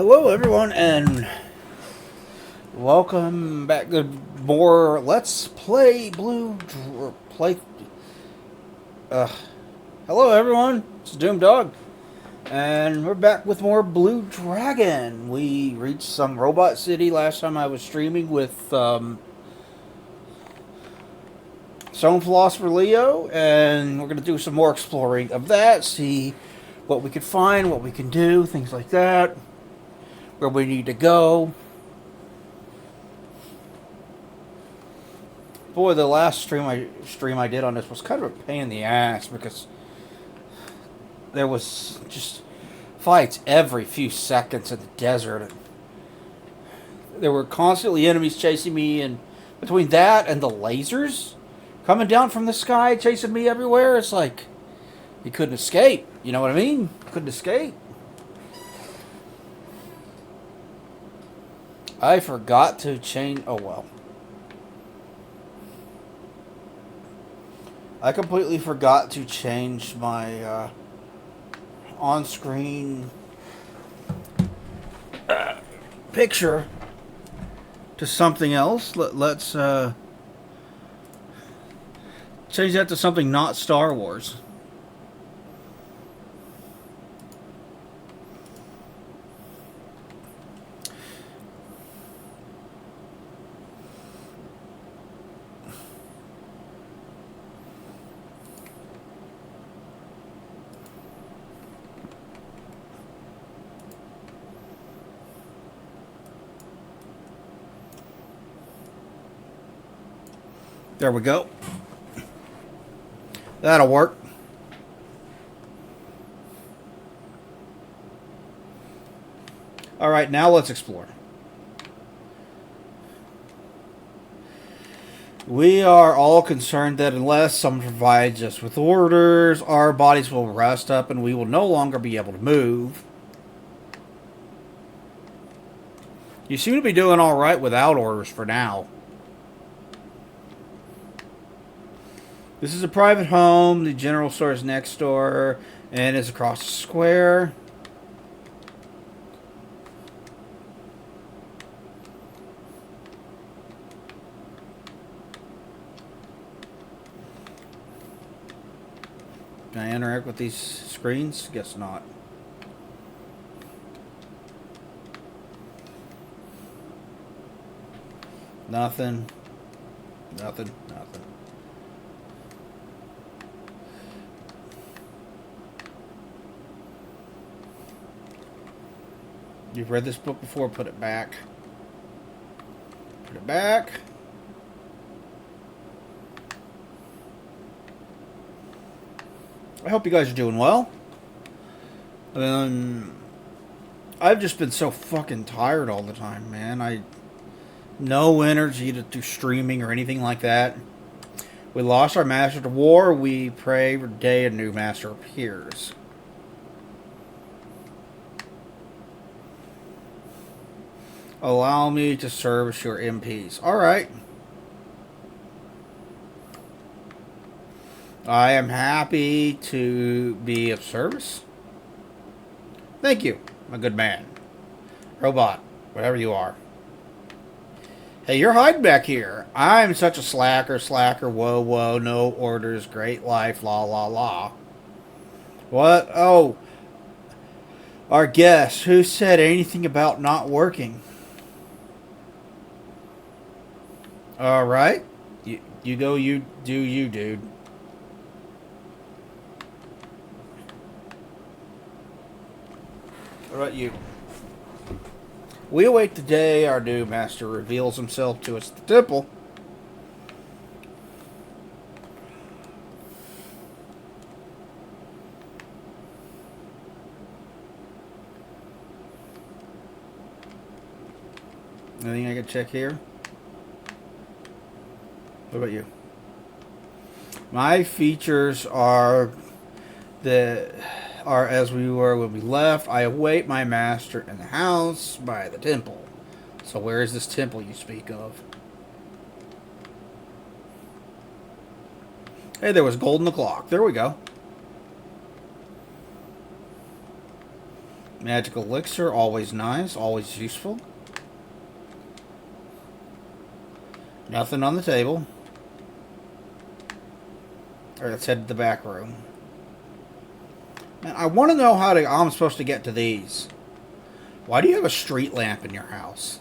Hello, everyone, and welcome back to more Let's Play Blue Play. Uh, Hello, everyone. It's Doom Dog, and we're back with more Blue Dragon. We reached some robot city last time I was streaming with Stone Philosopher Leo, and we're gonna do some more exploring of that. See what we can find, what we can do, things like that. Where we need to go. Boy, the last stream I did on this was kind of a pain in the ass because there was just fights every few seconds in the desert. There were constantly enemies chasing me, and between that and the lasers coming down from the sky chasing me everywhere, it's like you couldn't escape. You know what I mean? Couldn't escape. I forgot to change. Oh well. I completely forgot to change my on-screen picture to something else. Let's change that to something not Star Wars. There we go. That'll work. Alright, now let's explore. We are all concerned that unless someone provides us with orders, our bodies will rust up and we will no longer be able to move. You seem to be doing alright without orders for now. This is a private home. The general store is next door and is across the square. Can I interact with these screens? Guess not. Nothing. Nothing. Nothing. You've read this book before, put it back. Put it back. I hope you guys are doing well. I've just been so fucking tired all the time, man. No energy to do streaming or anything like that. We lost our master to war. We pray every day a new master appears. Allow me to service your MPs. Alright. I am happy to be of service. Thank you, my good man. Robot, whatever you are. Hey, you're hiding back here. I'm such a slacker, whoa, no orders, great life, la, la, la. What? Oh. Our guest, who said anything about not working? Alright. You go, you do you, dude. What about you? We await the day our new master reveals himself to us at the temple. Anything I can check here? What about you? My features are as we were when we left. I await my master in the house by the temple. So where is this temple you speak of? Hey, there was gold in the clock. There we go. Magic elixir, always nice, always useful. Nothing on the table. Alright, let's head to the back room. Man, I want to know how I'm supposed to get to these. Why do you have a street lamp in your house?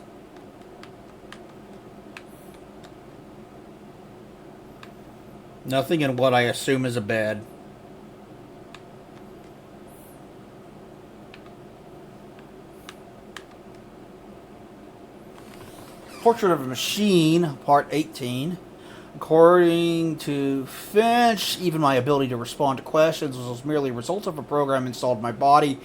Nothing in what I assume is a bed. Portrait of a Machine, Part 18. According to Finch, even my ability to respond to questions was merely a result of a program installed in my body.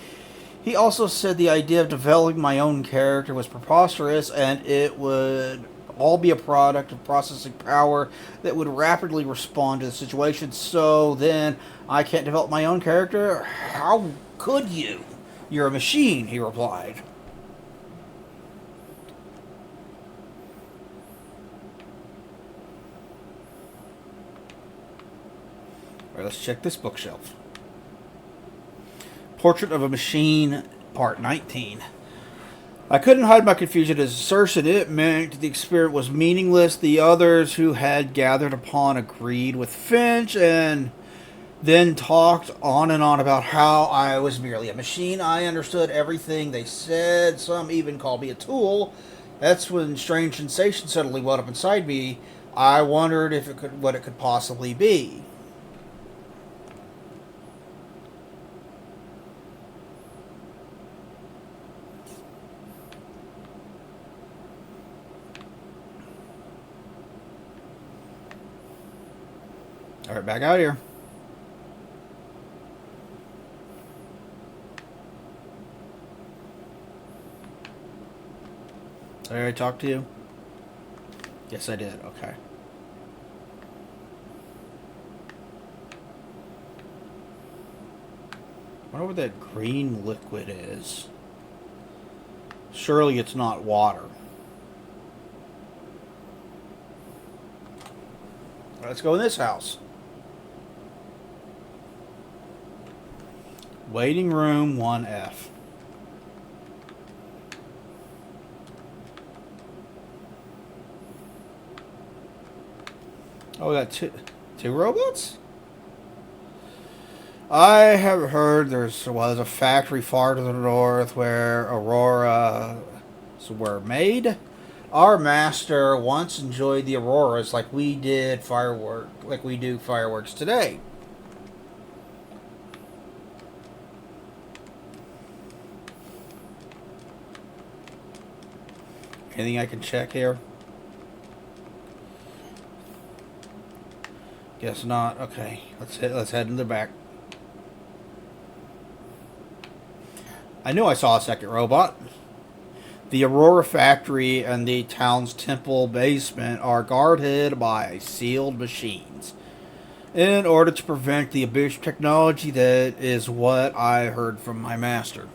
He also said the idea of developing my own character was preposterous, and it would all be a product of processing power that would rapidly respond to the situation. So then, I can't develop my own character? How could you? You're a machine, he replied. Alright, let's check this bookshelf. Portrait of a Machine, Part 19. I couldn't hide my confusion at his assertion. It meant the experiment was meaningless. The others who had gathered upon agreed with Finch and then talked on and on about how I was merely a machine. I understood everything they said. Some even called me a tool. That's when strange sensation suddenly welled up inside me. I wondered what it could possibly be. Alright, back out here. Did I already talk to you? Yes, I did. Okay. I wonder what that green liquid is. Surely it's not water. Let's go in this house. Waiting room 1F. Oh, we got two robots? I have heard there's a factory far to the north where Auroras were made. Our master once enjoyed the Auroras like we do fireworks today. Anything I can check here? Guess not. Okay, let's head in the back. I knew I saw a second robot. The Aurora factory and the town's temple basement are guarded by sealed machines in order to prevent the abuse of technology. That is what I heard from my master.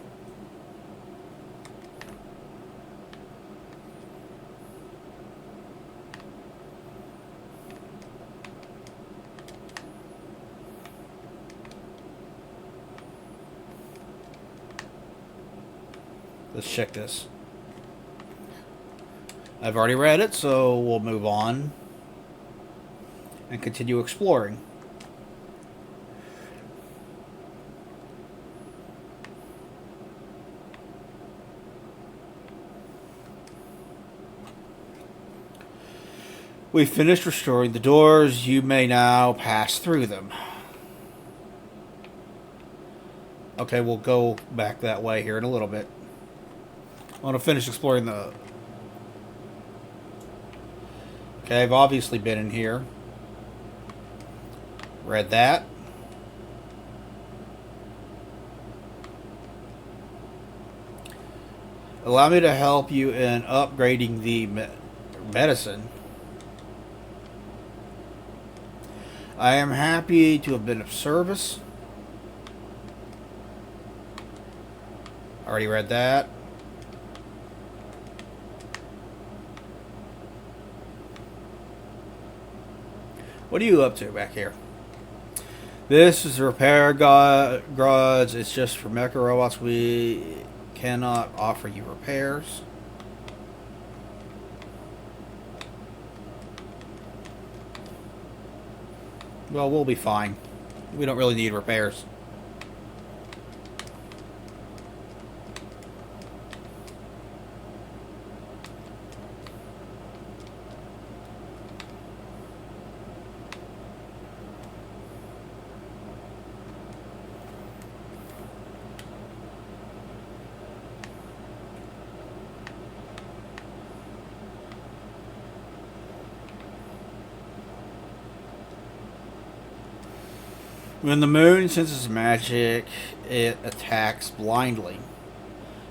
Let's check this. I've already read it, so we'll move on and continue exploring. We've finished restoring the doors. You may now pass through them. Okay, we'll go back that way here in a little bit. I want to finish exploring the... Okay, I've obviously been in here. Read that. Allow me to help you in upgrading the medicine. I am happy to have been of service. Already read that. What are you up to back here? This is the repair garage. It's just for mecha robots. We cannot offer you repairs. Well, we'll be fine. We don't really need repairs. When the moon senses magic, it attacks blindly.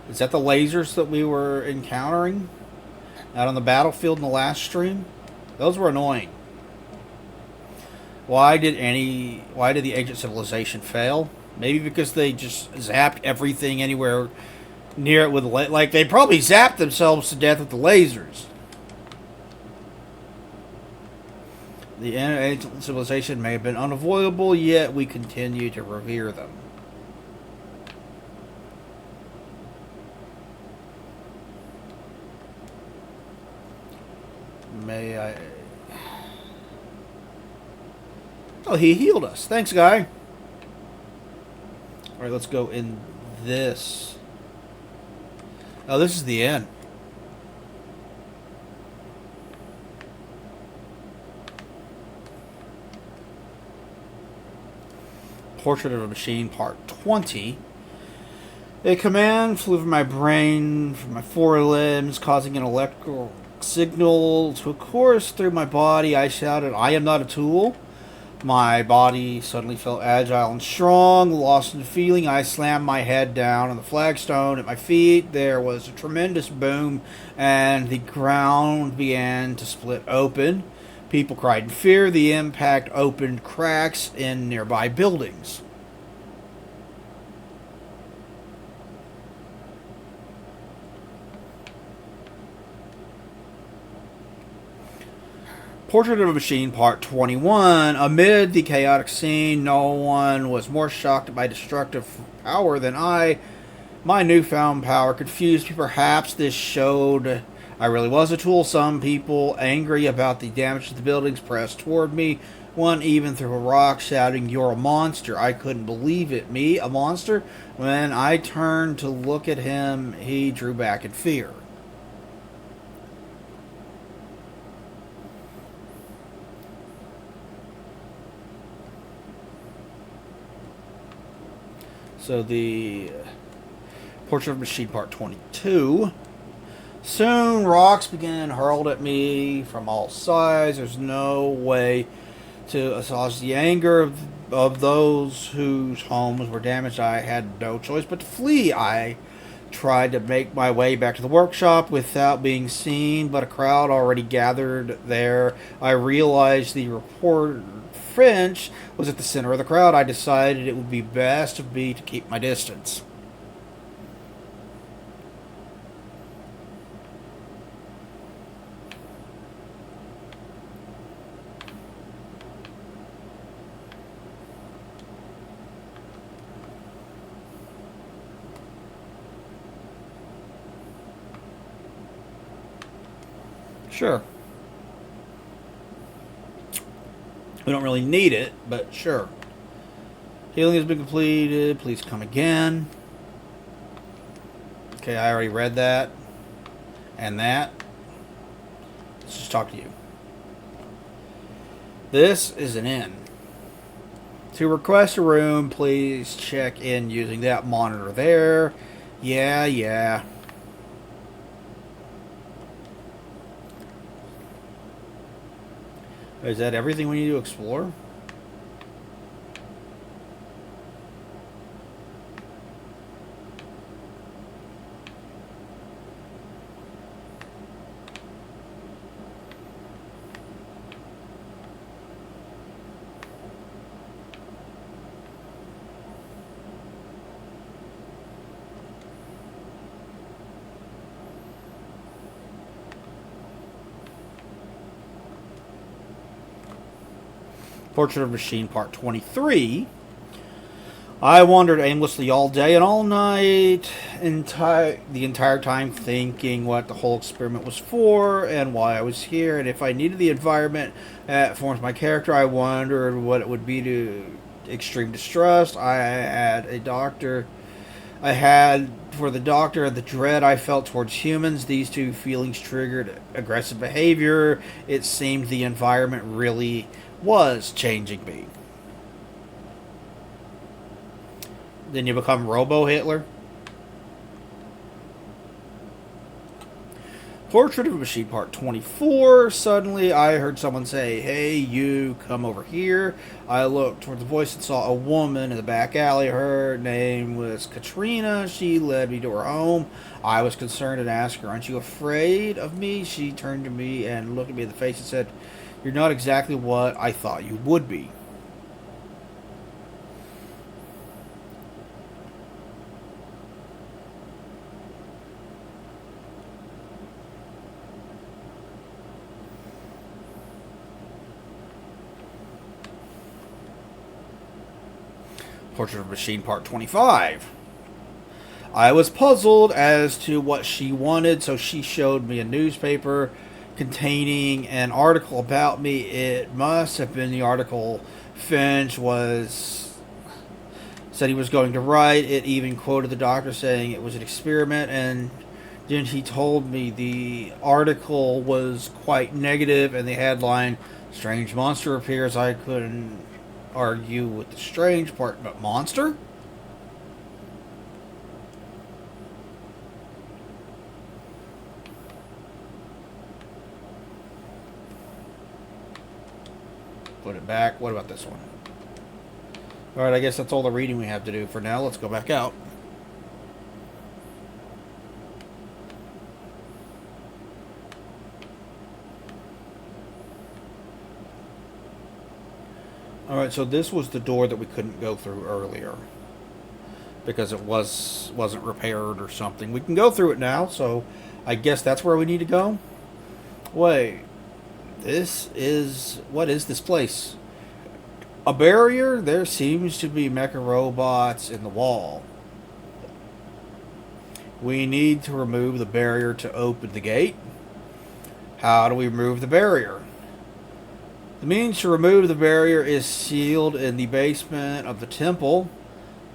Is that the lasers that we were encountering out on the battlefield in the last stream? Those were annoying. Why did the ancient civilization fail? Maybe because they just zapped everything anywhere near it with like they probably zapped themselves to death with the lasers. The ancient civilization may have been unavoidable, yet we continue to revere them. May I... Oh, he healed us. Thanks, guy. Alright, let's go in this. Oh, this is the end. Portrait of a Machine, Part 20. A command flew from my brain, from my forelimbs, causing an electrical signal to course through my body. I shouted, "I am not a tool." My body suddenly felt agile and strong. Lost in feeling, I slammed my head down on the flagstone at my feet. There was a tremendous boom, and the ground began to split open. People cried in fear. The impact opened cracks in nearby buildings. Portrait of a Machine, Part 21. Amid the chaotic scene, no one was more shocked by destructive power than I. My newfound power confused me. Perhaps this showed I really was a tool. Some people, angry about the damage to the buildings, pressed toward me. One even threw a rock, shouting, "You're a monster." I couldn't believe it. Me, a monster? When I turned to look at him, he drew back in fear. So the Portrait of a Machine, Part 22. Soon rocks began hurled at me from all sides. There's no way to assuage the anger of those whose homes were damaged. I had no choice but to flee. I tried to make my way back to the workshop without being seen, but a crowd already gathered there. I realized the reporter French was at the center of the crowd. I decided it would be best of me to keep my distance. Sure. We don't really need it, but sure. Healing has been completed. Please come again. Okay, I already read that. And that. Let's just talk to you. This is an inn. To request a room, please check in using that monitor there. Yeah. Is that everything we need to explore? Portrait of a Machine Part 23. I wandered aimlessly all day and all night, the entire time thinking what the whole experiment was for and why I was here, and if I needed the environment that forms my character. I wondered what it would be to extreme distrust. I had for the doctor and the dread I felt towards humans. These two feelings triggered aggressive behavior. It seemed the environment really was changing me. Then you become Robo Hitler. Portrait of a Machine Part 24. Suddenly I heard someone say, "Hey, you, come over here." I looked toward the voice and saw a woman in the back alley. Her name was Katrina. She led me to her home. I was concerned and asked her, "Aren't you afraid of me?" She turned to me and looked at me in the face and said, "You're not exactly what I thought you would be." Portrait of a Machine Part 25. I was puzzled as to what she wanted, so she showed me a newspaper containing an article about me. It must have been the article Finch said he was going to write. It even quoted the doctor saying it was an experiment, and then he told me the article was quite negative, and the headline, "Strange Monster Appears." I couldn't argue with the strange part, but monster? Put it back. What about this one? Alright, I guess that's all the reading we have to do for now. Let's go back out. Alright, so this was the door that we couldn't go through earlier, because it wasn't repaired or something. We can go through it now, so I guess that's where we need to go. Wait, what is this place? A barrier? There seems to be mecha robots in the wall. We need to remove the barrier to open the gate. How do we remove the barrier? The means to remove the barrier is sealed in the basement of the temple,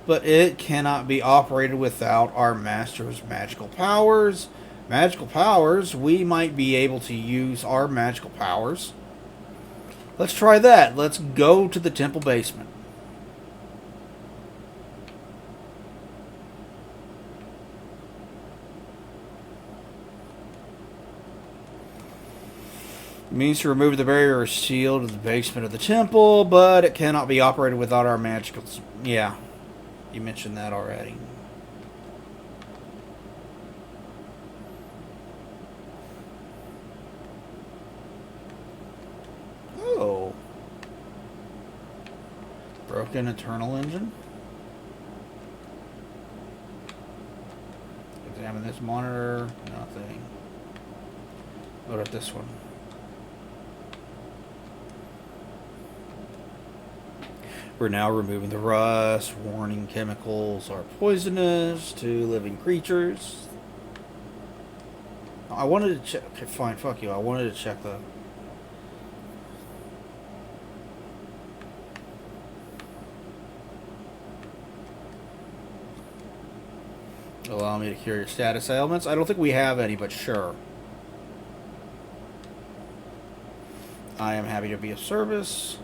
but it cannot be operated without our master's magical powers. Magical powers? We might be able to use our magical powers. Let's try that. Let's go to the temple basement. The means to remove the barrier is sealed in the basement of the temple, but it cannot be operated without our magical... Yeah, you mentioned that already. Oh. Broken internal engine. Examine this monitor. Nothing. What about this one? We're now removing the rust. Warning, chemicals are poisonous to living creatures. I wanted to check... Okay, fine, fuck you. I wanted to check the... Allow me to cure your status ailments. I don't think we have any, but sure. I am happy to be of service.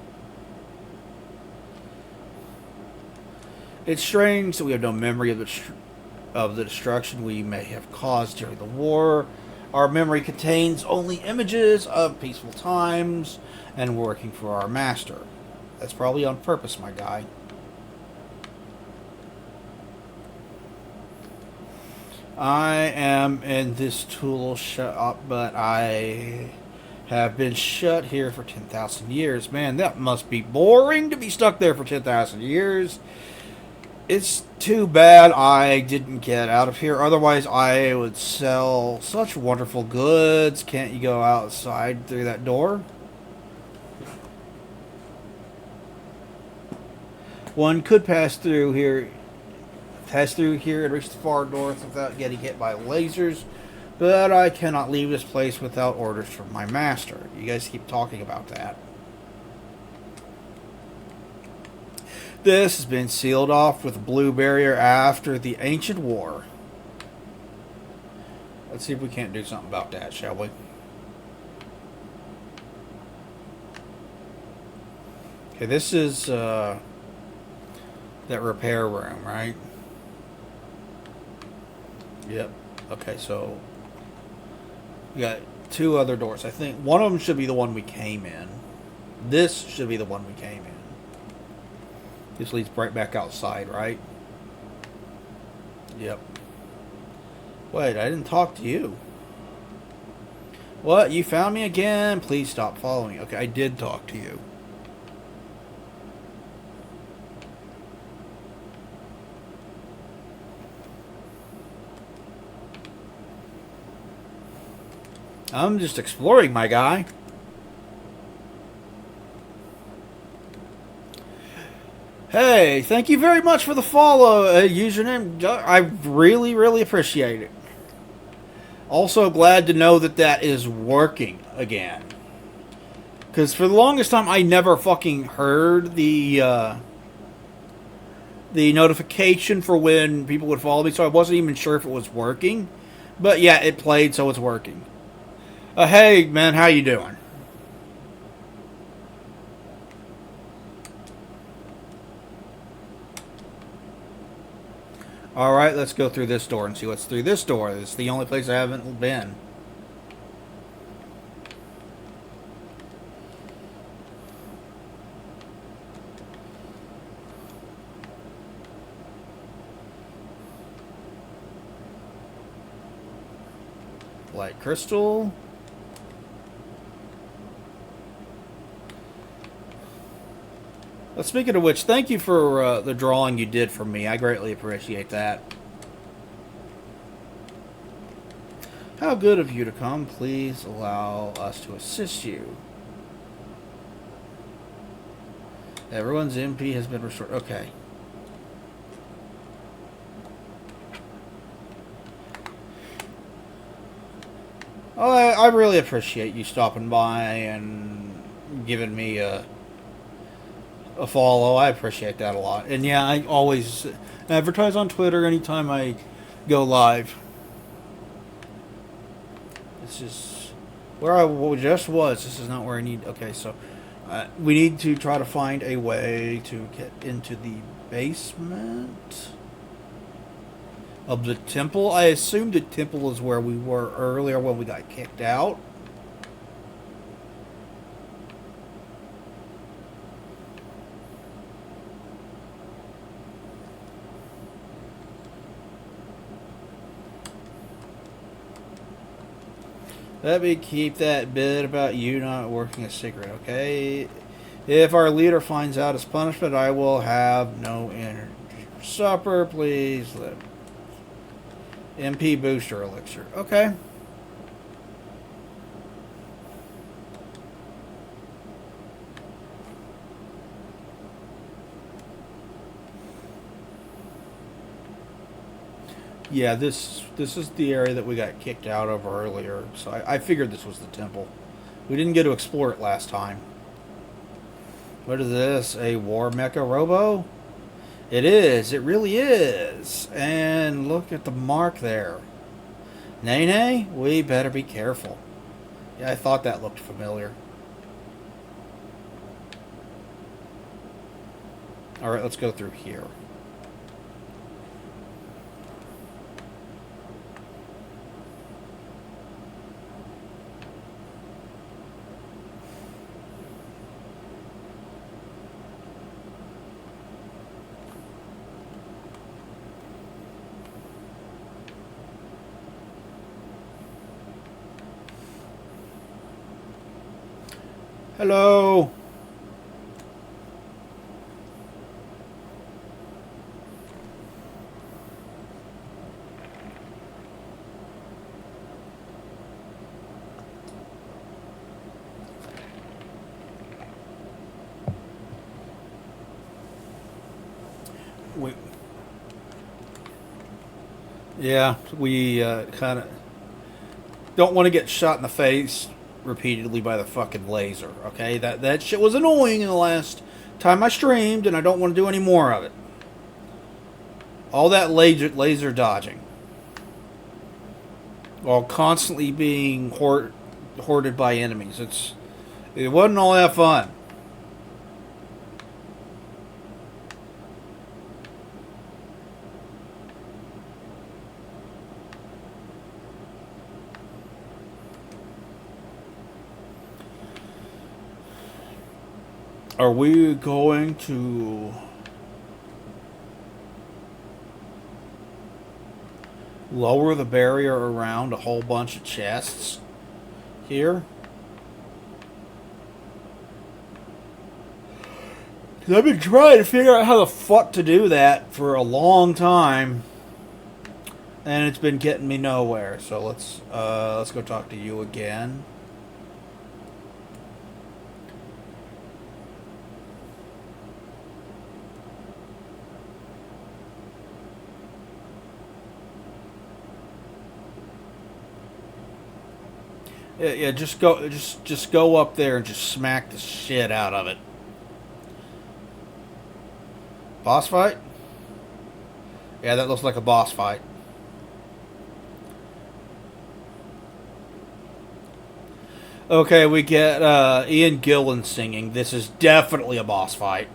It's strange that we have no memory of the destruction we may have caused during the war. Our memory contains only images of peaceful times and working for our master. That's probably on purpose, my guy. I am in this tool shop, but I have been shut here for 10,000 years. Man, that must be boring to be stuck there for 10,000 years. It's too bad I didn't get out of here. Otherwise, I would sell such wonderful goods. Can't you go outside through that door? One could pass through here and reach the far north without getting hit by lasers, but I cannot leave this place without orders from my master. You guys keep talking about that. This has been sealed off with a blue barrier after the ancient war. Let's see if we can't do something about that, shall we? Okay, this is that repair room, right? Yep. Okay, so we got two other doors. I think one of them should be the one we came in. This should be the one we came in. This leads right back outside, right? Yep. Wait, I didn't talk to you. What? You found me again? Please stop following me. Okay, I did talk to you. I'm just exploring, my guy. Hey, thank you very much for the follow, username. I really, really appreciate it. Also glad to know that that is working again. Because for the longest time, I never fucking heard the notification for when people would follow me, so I wasn't even sure if it was working. But yeah, it played, so it's working. Hey, man, how you doing? Alright, let's go through this door and see what's through this door. It's the only place I haven't been. Light crystal. Speaking of which, thank you for the drawing you did for me. I greatly appreciate that. How good of you to come. Please allow us to assist you. Everyone's MP has been restored. Okay. Oh, I really appreciate you stopping by and giving me a follow. I appreciate that a lot. And yeah, I always advertise on Twitter anytime I go live. This is where I just was. This is not where I need. Okay, so we need to try to find a way to get into the basement of the temple. I assume the temple is where we were earlier when we got kicked out. Let me keep that bit about you not working a secret, okay? If our leader finds out as punishment, I will have no energy for supper. Please let MP booster elixir. Okay. Yeah, this is the area that we got kicked out of earlier, so I figured this was the temple. We didn't get to explore it last time. What is this? A war mecha robo? It is. It really is. And look at the mark there. Nene, we better be careful. Yeah, I thought that looked familiar. Alright, let's go through here. Hello. Yeah, we kind of don't want to get shot in the face repeatedly by the fucking laser. Okay, that shit was annoying in the last time I streamed, and I don't want to do any more of it. All that laser dodging, while constantly being hoarded by enemies. It wasn't all that fun. Are we going to lower the barrier around a whole bunch of chests here? Because I've been trying to figure out how the fuck to do that for a long time, and it's been getting me nowhere. So let's go talk to you again. Yeah, just go up there and just smack the shit out of it. Boss fight? Yeah, that looks like a boss fight. Okay, we get Ian Gillan singing. This is definitely a boss fight.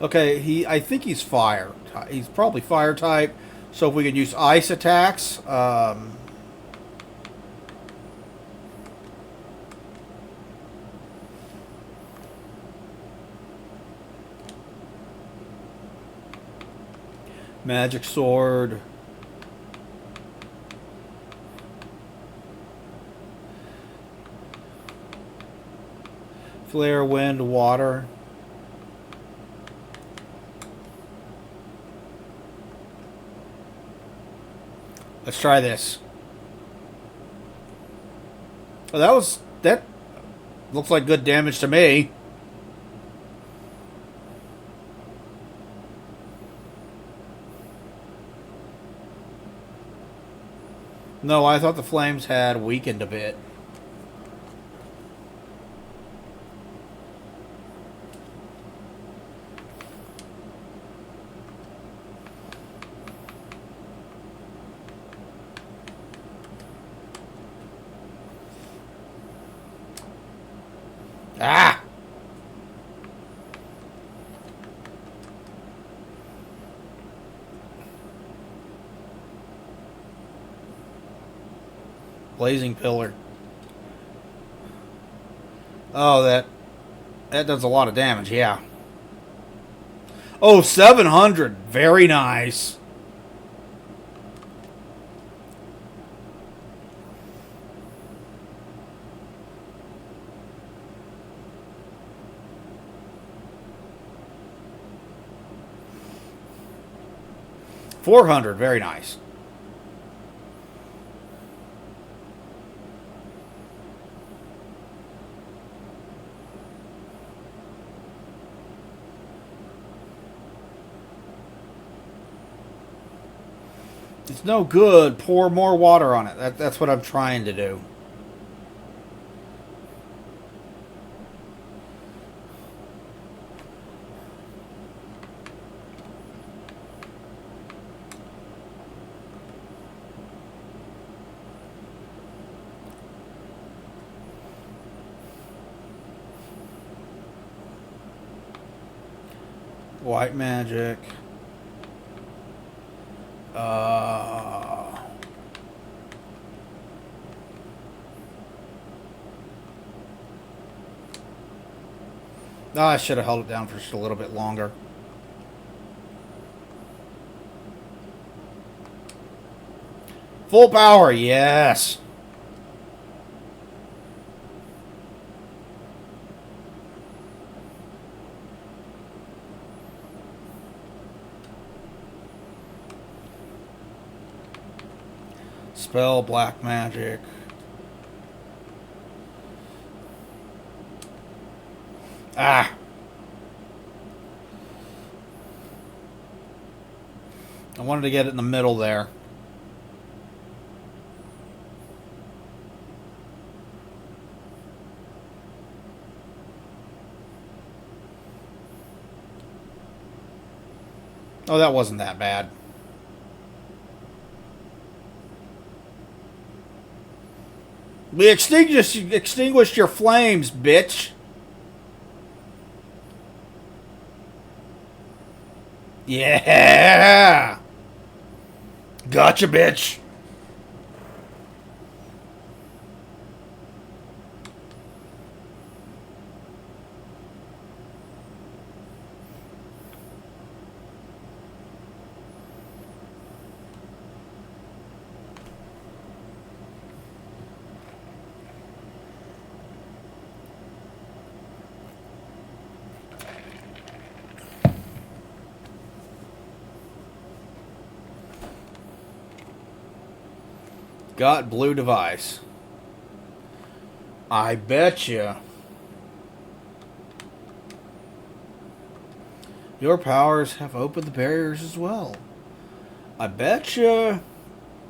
Okay, I think he's fire. He's probably fire type. So if we can use ice attacks, magic sword. Flare, wind, water. Let's try this. Oh, that looks like good damage to me. No, I thought the flames had weakened a bit. Ah! Blazing pillar. Oh, that does a lot of damage, yeah. Oh, 700. Very nice. $400. Very nice. It's no good. Pour more water on it. That's what I'm trying to do. White magic. I should have held it down for just a little bit longer. Full power, yes. Spell black magic. Ah! I wanted to get it in the middle there. Oh, that wasn't that bad. We extinguished your flames, bitch. Yeah! Gotcha, bitch. Got blue device. I betcha. Your powers have opened the barriers as well. I betcha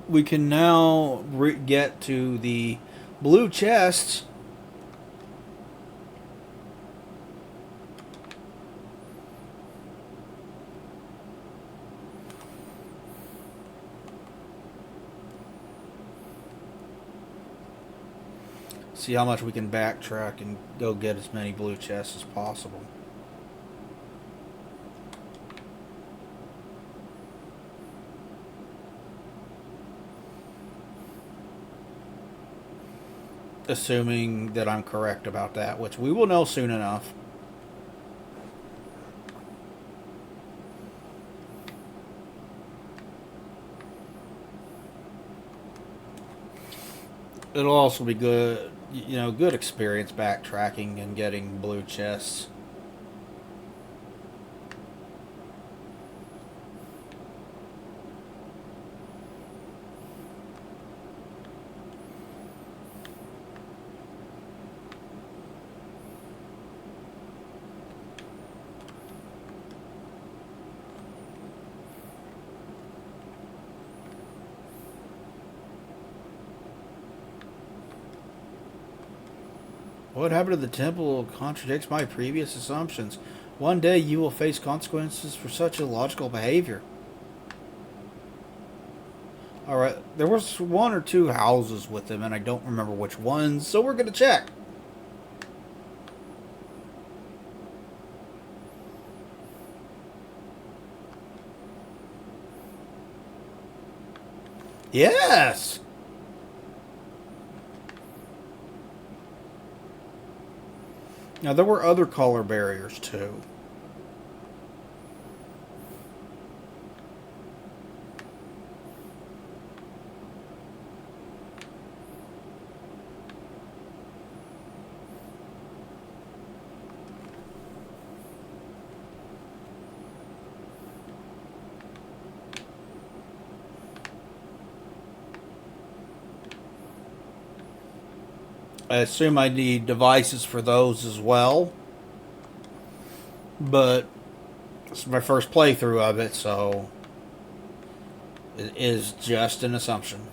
we can now get to the blue chests. See how much we can backtrack and go get as many blue chests as possible. Assuming that I'm correct about that, which we will know soon enough. It'll also be good, you know, good experience backtracking and getting blue chests. What happened to the temple contradicts my previous assumptions. One day you will face consequences for such illogical behavior. Alright, there was one or two houses with him, and I don't remember which ones, so we're going to check. Yes! Now, there were other color barriers, too. I assume I need devices for those as well. But it's my first playthrough of it, so it is just an assumption.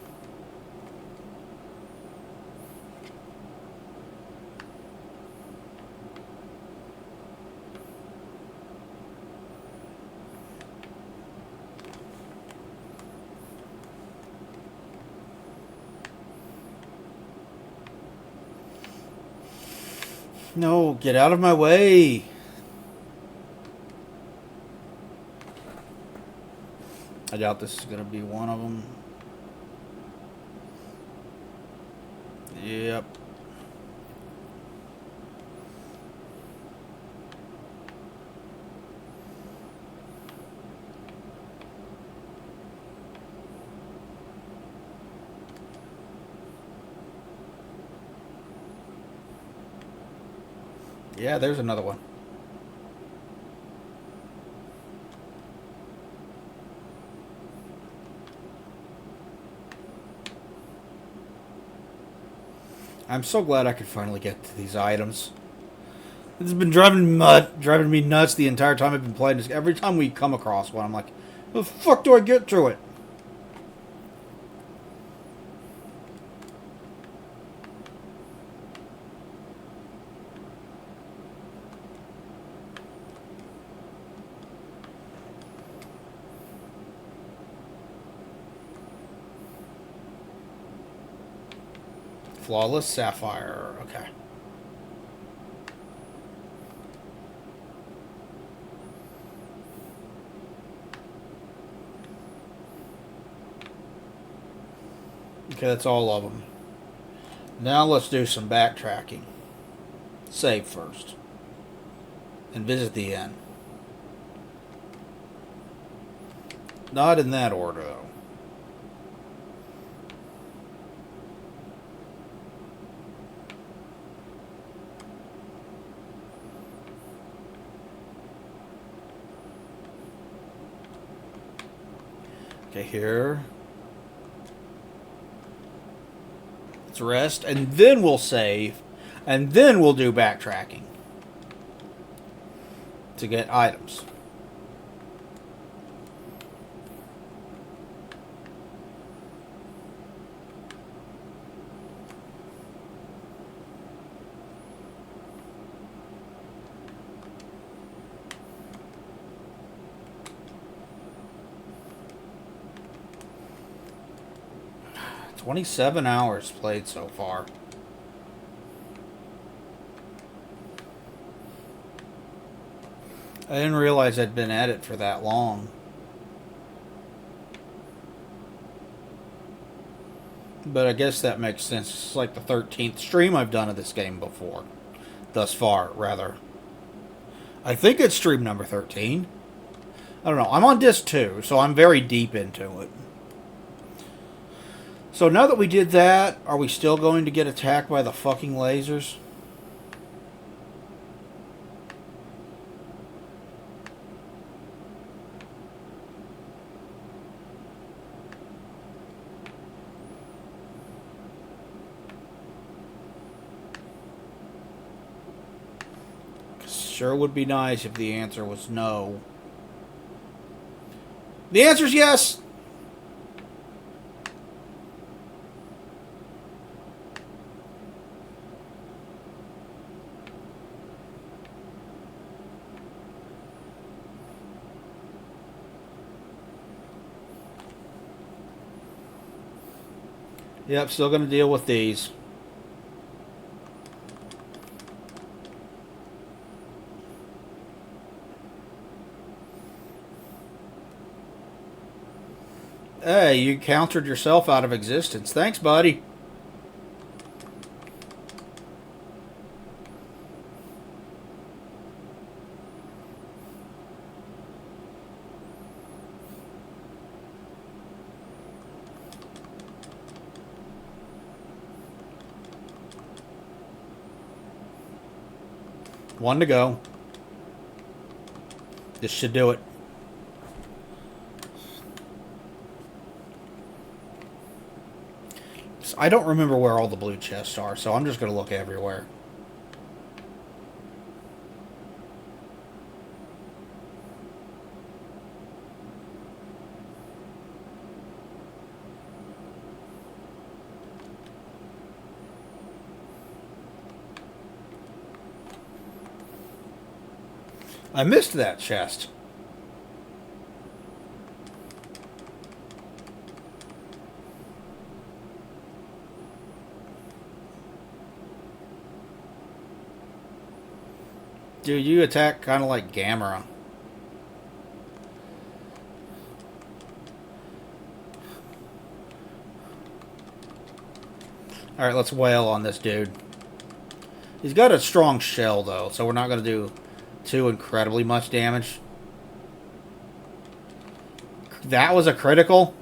No, get out of my way. I doubt this is going to be one of them. Yep. Yeah, there's another one. I'm so glad I could finally get to these items. It's been driving me nuts the entire time I've been playing this. Every time we come across one, I'm like, how the fuck do I get to it? Flawless Sapphire. Okay. Okay, that's all of them. Now let's do some backtracking. Save first. And visit the inn. Not in that order, though. Okay, here. Let's rest, and then we'll save, and then we'll do backtracking to get items. $27 hours played so far. I didn't realize I'd been at it for that long. But I guess that makes sense. It's like the 13th stream I've done of this game before. Thus far, rather. I think it's stream number 13. I don't know. I'm on disc 2, so I'm very deep into it. So now that we did that, are we still going to get attacked by the fucking lasers? Sure would be nice if the answer was no. The answer's yes! Yep, still going to deal with these. Hey, you countered yourself out of existence. Thanks, buddy. One to go. This should do it. I don't remember where all the blue chests are, so I'm just going to look everywhere. I missed that chest. Dude, you attack kind of like Gamera. Alright, let's wail on this dude. He's got a strong shell, though, so we're not going to do too incredibly much damage. That was a critical?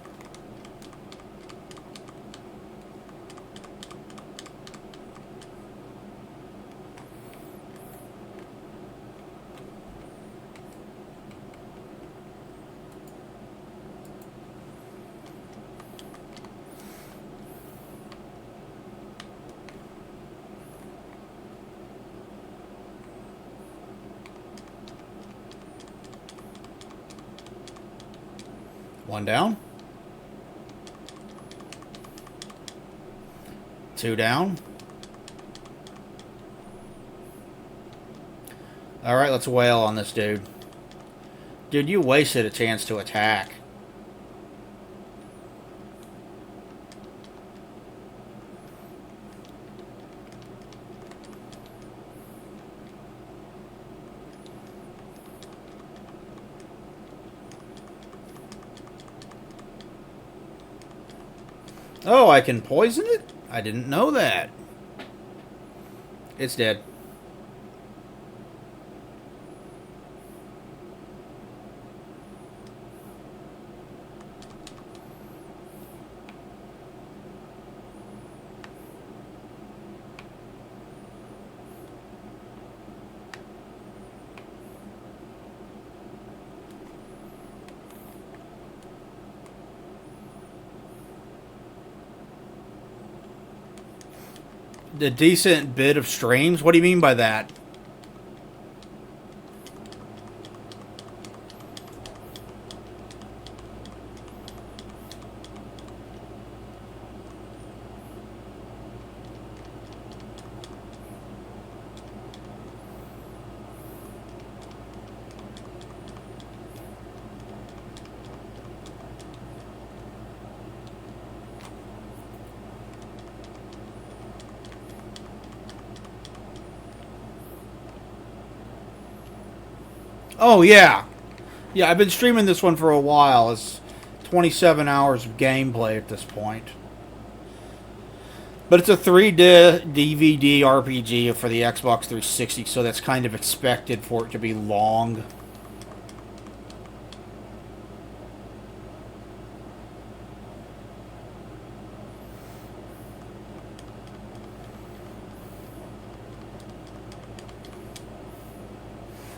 One down. Two down. Alright, let's wail on this dude. Dude, you wasted a chance to attack. Oh, I can poison it? I didn't know that. It's dead. A decent bit of streams? What do you mean by that? Oh, yeah. Yeah, I've been streaming this one for a while. It's 27 hours of gameplay at this point. But it's a 3D DVD RPG for the Xbox 360, so that's kind of expected for it to be long.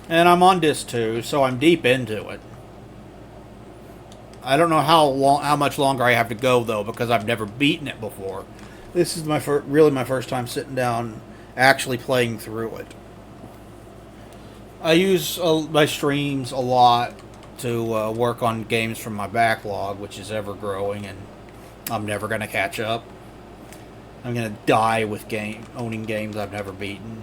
And I'm on disc 2, so I'm deep into it. I don't know how much longer I have to go though, because I've never beaten it before. This is really my first time sitting down, actually playing through it. I use my streams a lot to work on games from my backlog, which is ever growing, and I'm never going to catch up. I'm going to die with owning games I've never beaten.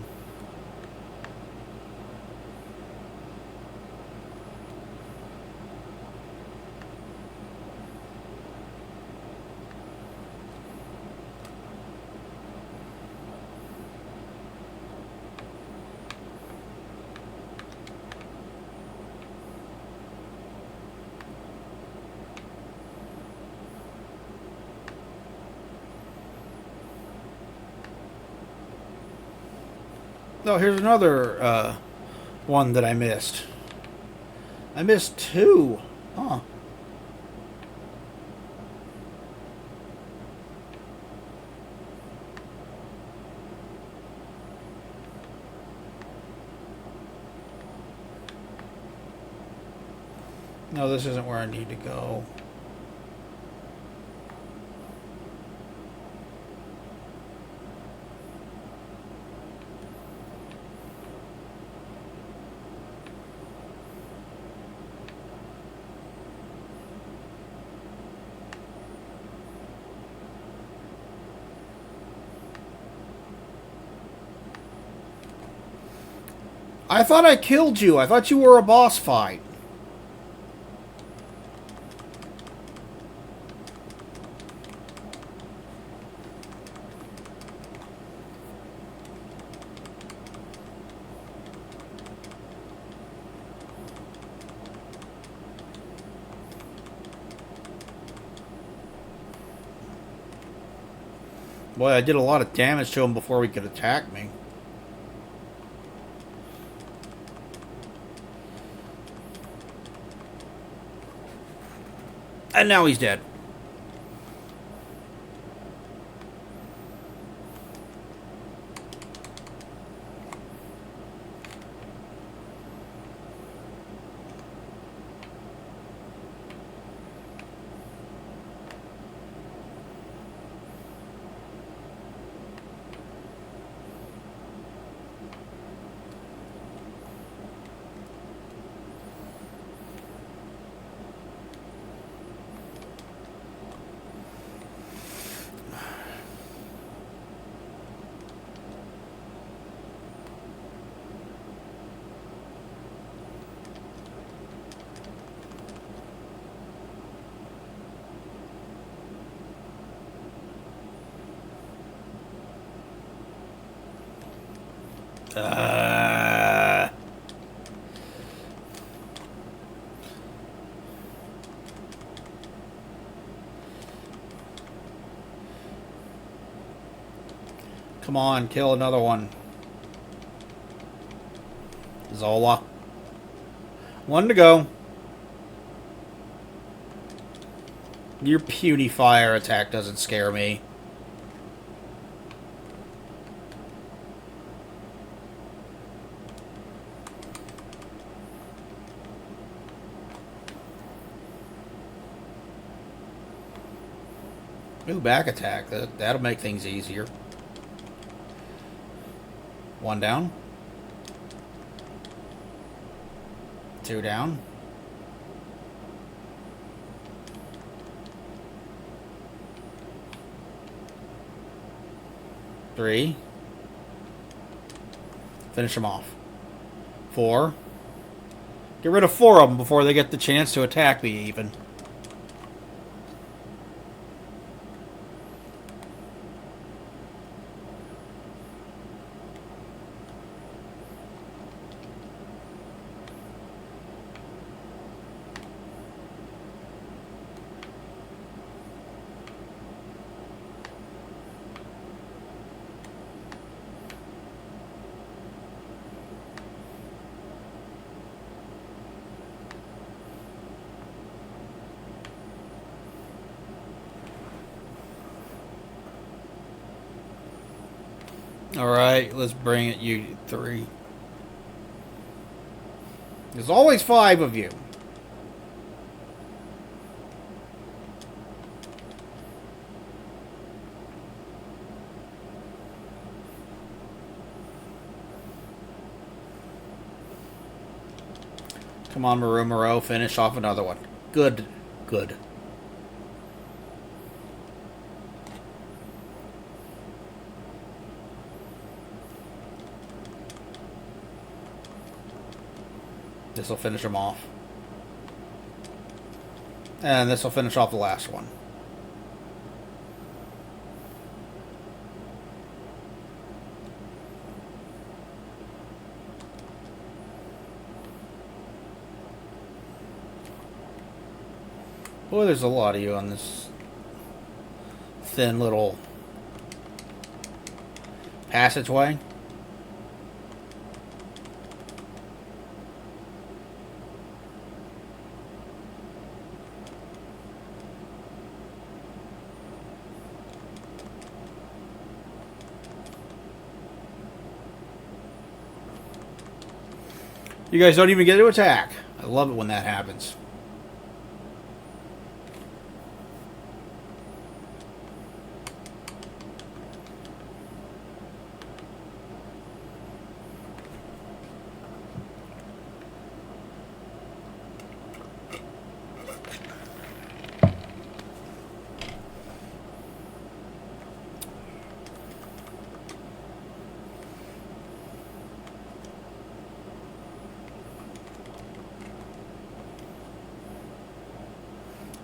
Oh, here's another one that I missed. I missed two. Huh. No, this isn't where I need to go. I thought I killed you. I thought you were a boss fight. Boy, I did a lot of damage to him before he could attack me. And now he's dead. Come on, kill another one. Zola. One to go. Your puny fire attack doesn't scare me. Ooh, back attack. That'll make things easier. One down. Two down. Three. Finish them off. Four. Get rid of four of them before they get the chance to attack me even. Alright, let's bring it you three. There's always five of you. Come on, Moreau, finish off another one. Good, good. This will finish them off. And this will finish off the last one. Boy, there's a lot of you on this thin little passageway. You guys don't even get to attack. I love it when that happens.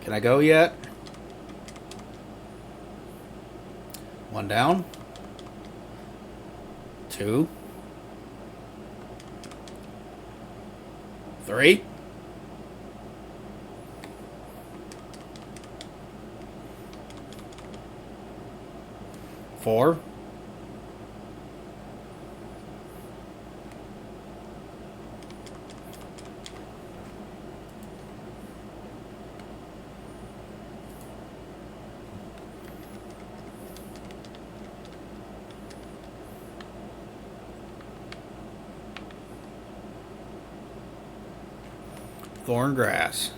Can I go yet? One down. Two. Three. Four. Thorn grass.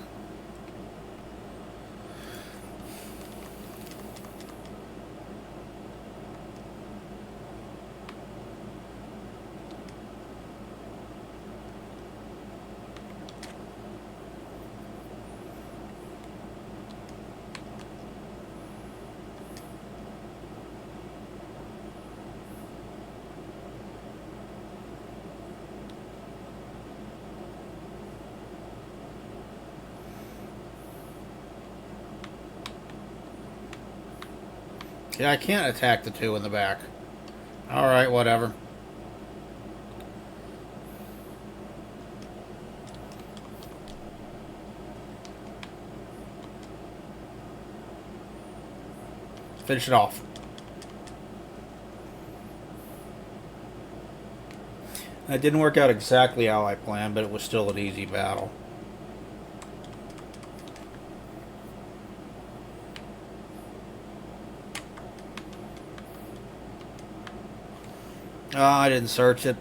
Yeah, I can't attack the two in the back. Alright, whatever. Finish it off. That didn't work out exactly how I planned, but it was still an easy battle. Oh, I didn't search it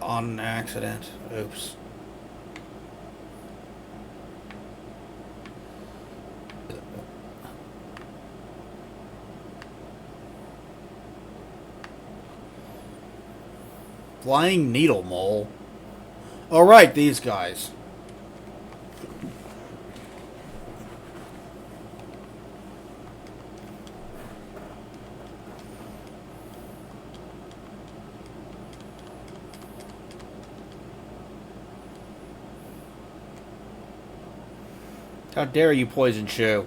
on accident. Oops. Flying needle mole. Alright, these guys. How dare you poison Shu?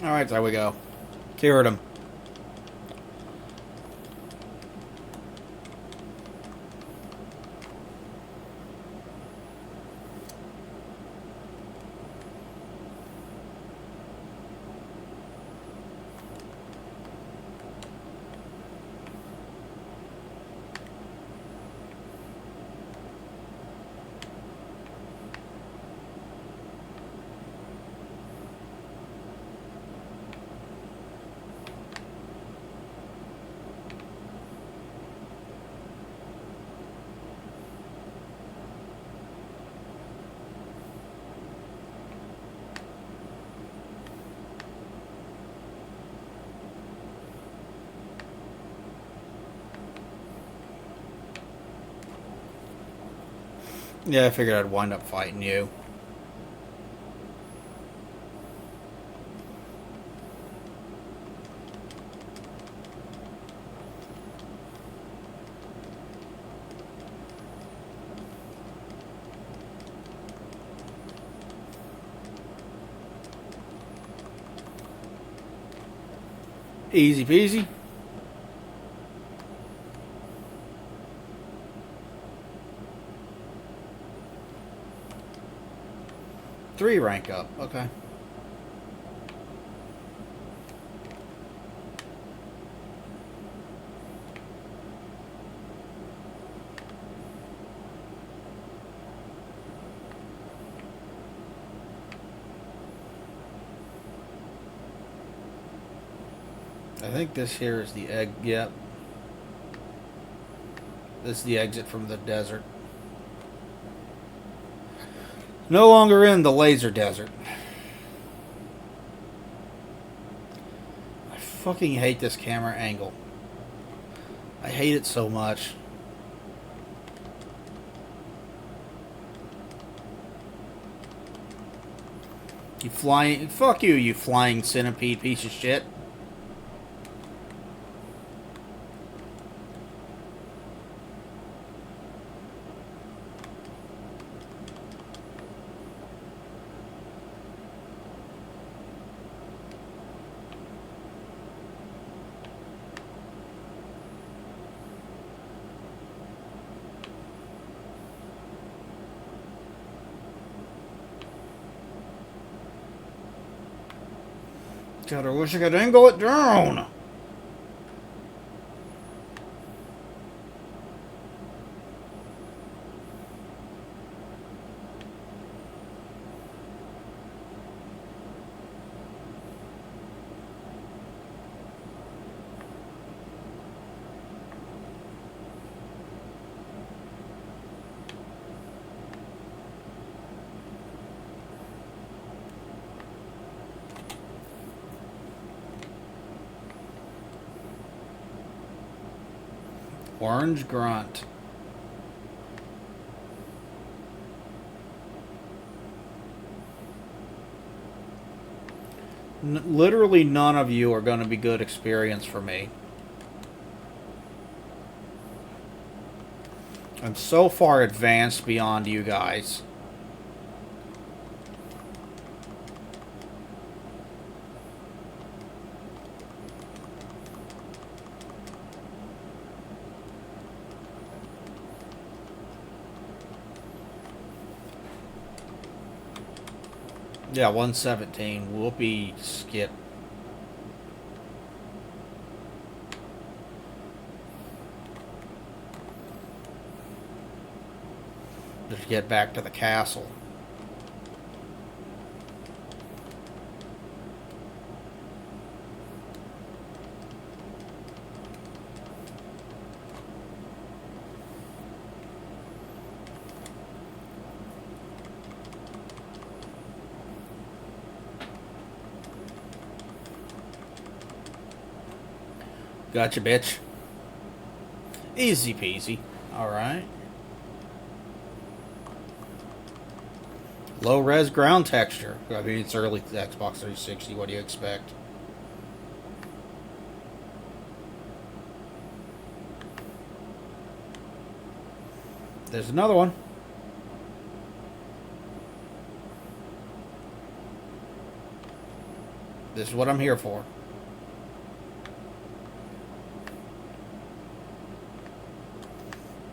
Alright, there we go. Cured him. Yeah, I figured I'd wind up fighting you. Easy peasy. Three rank up. Okay. I think this here is the egg. Yep. This is the exit from the desert. No longer in the laser desert. I fucking hate this camera angle. I hate it so much. You flying... Fuck you, you flying centipede piece of shit. God, I wish I could angle it down. Orange Grunt. Literally none of you are going to be good experience for me. I'm so far advanced beyond you guys. Yeah, 117. Whoopee skip. Just get back to the castle. Gotcha, bitch. Easy peasy. Alright. Low res ground texture. I mean, it's early Xbox 360. What do you expect? There's another one. This is what I'm here for.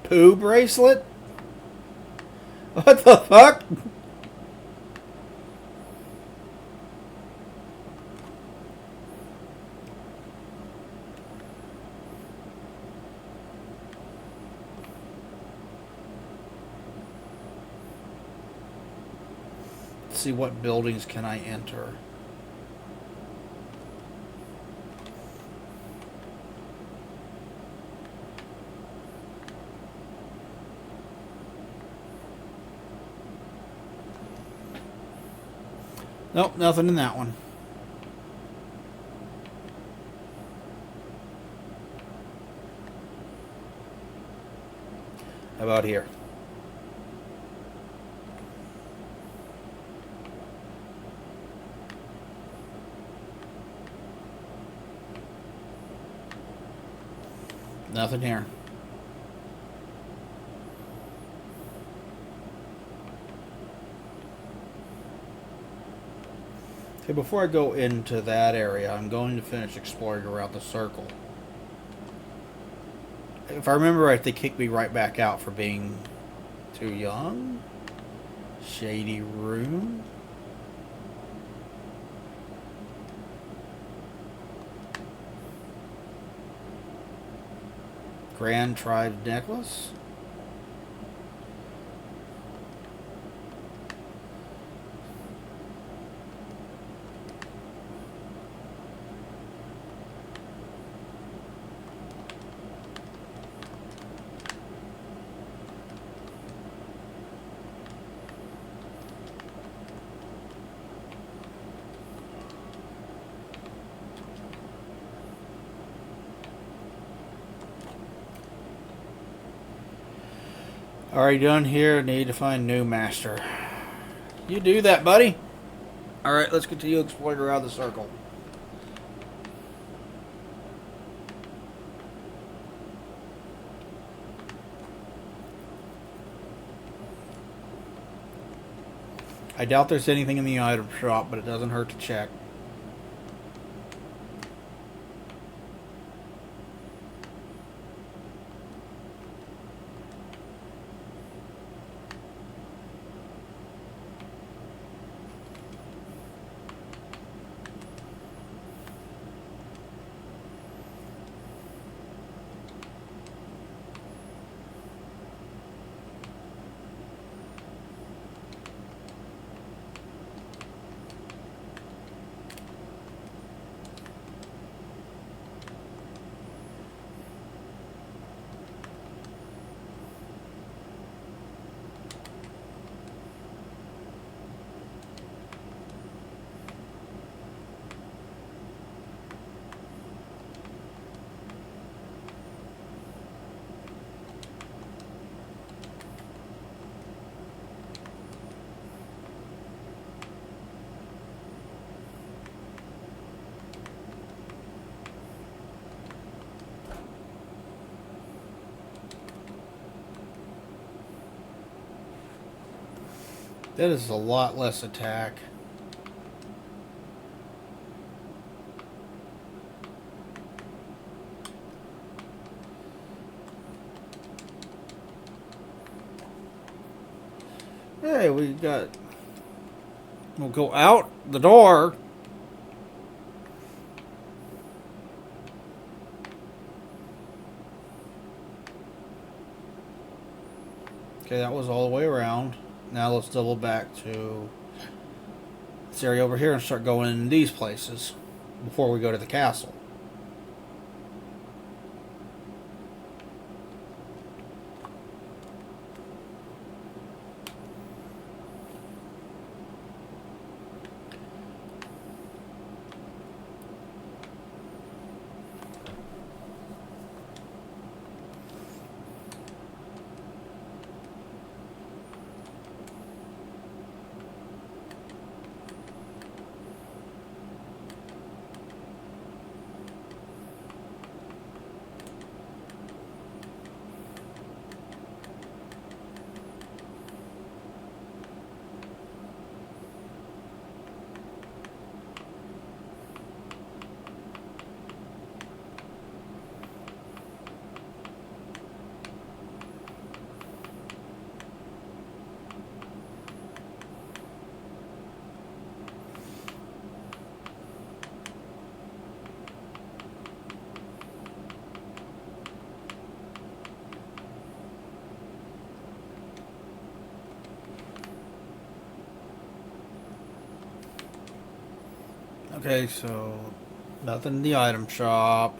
Poo bracelet? What the fuck? Let's see, what buildings can I enter? Nope, nothing in that one. How about here? Nothing here. Okay, before I go into that area, I'm going to finish exploring around the circle. If I remember right, they kicked me right back out for being too young. Shady room. Grand Tribe necklace. Alright, done here. Need to find new master. You do that, buddy. Alright, let's continue exploring around the circle. I doubt there's anything in the item shop, but it doesn't hurt to check. That is a lot less attack. Hey, we got... We'll go out the door. Okay, that was all the way around. Now let's double back to this area over here and start going in these places before we go to the castle. Okay, so nothing in the item shop.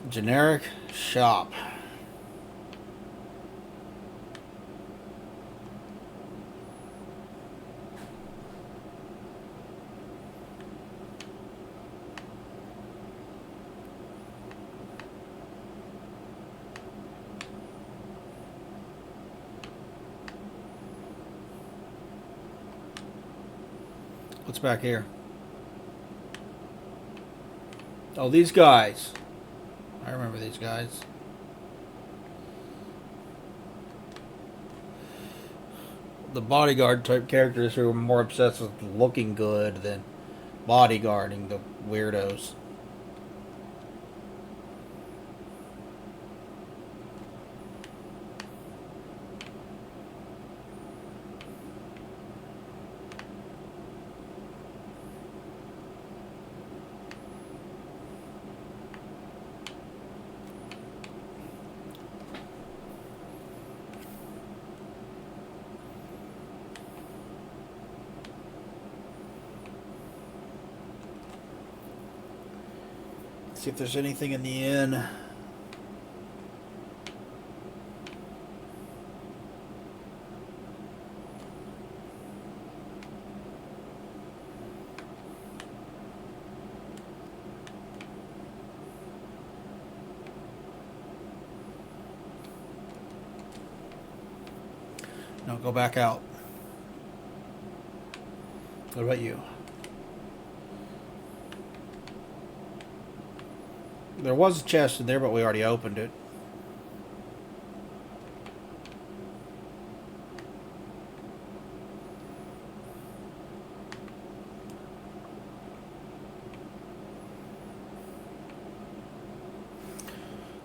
Generic shop. What's back here? Oh, these guys. I remember these guys. The bodyguard type characters who are more obsessed with looking good than bodyguarding the weirdos. See if there's anything in the inn. No, go back out. What about you? There was a chest in there, but we already opened it.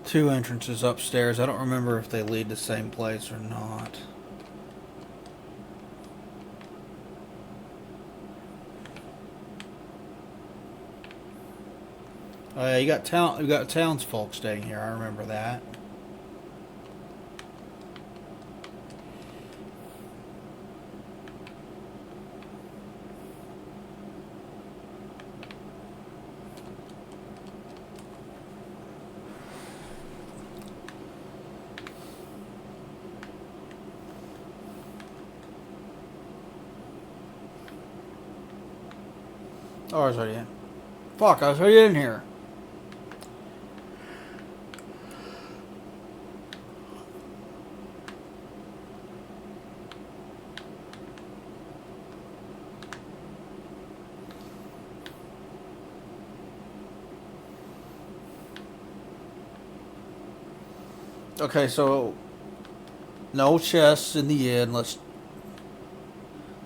Two entrances upstairs. I don't remember if they lead to the same place or not. You got townsfolk staying here. I remember that. Oh, I was already in. Fuck, I was already in here. Okay, so no chests in the inn. Let's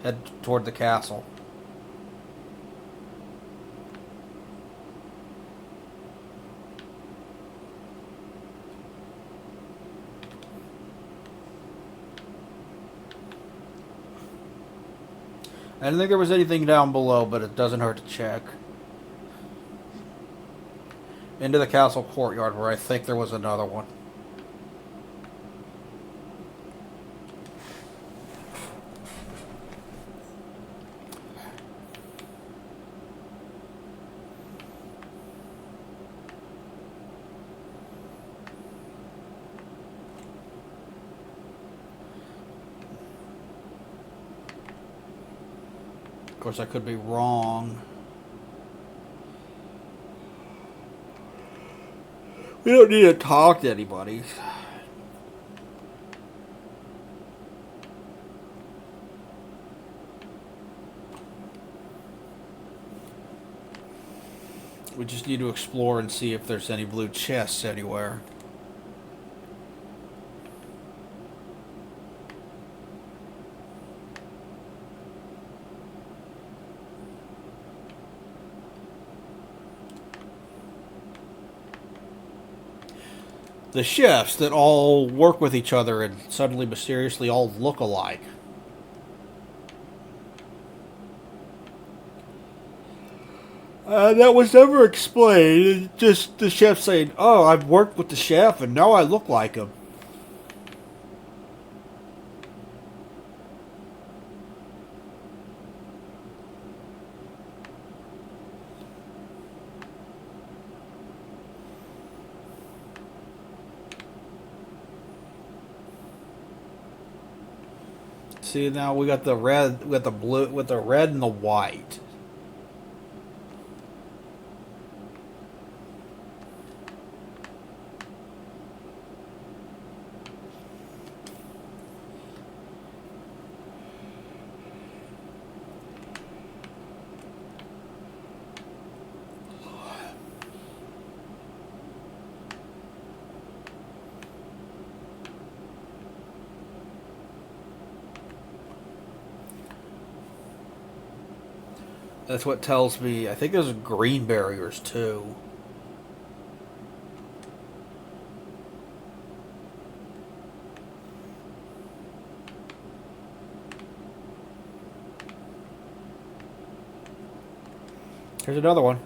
head toward the castle. I didn't think there was anything down below, but it doesn't hurt to check. Into the castle courtyard, where I think there was another one. Of course, I could be wrong. We don't need to talk to anybody. We just need to explore and see if there's any blue chests anywhere. The chefs that all work with each other and suddenly mysteriously all look alike. That was never explained. Just the chef saying, "Oh, I've worked with the chef and now I look like him." See, now we got the red, we got the blue, with the red and the white. That's what tells me. I think there's green barriers too. Here's another one.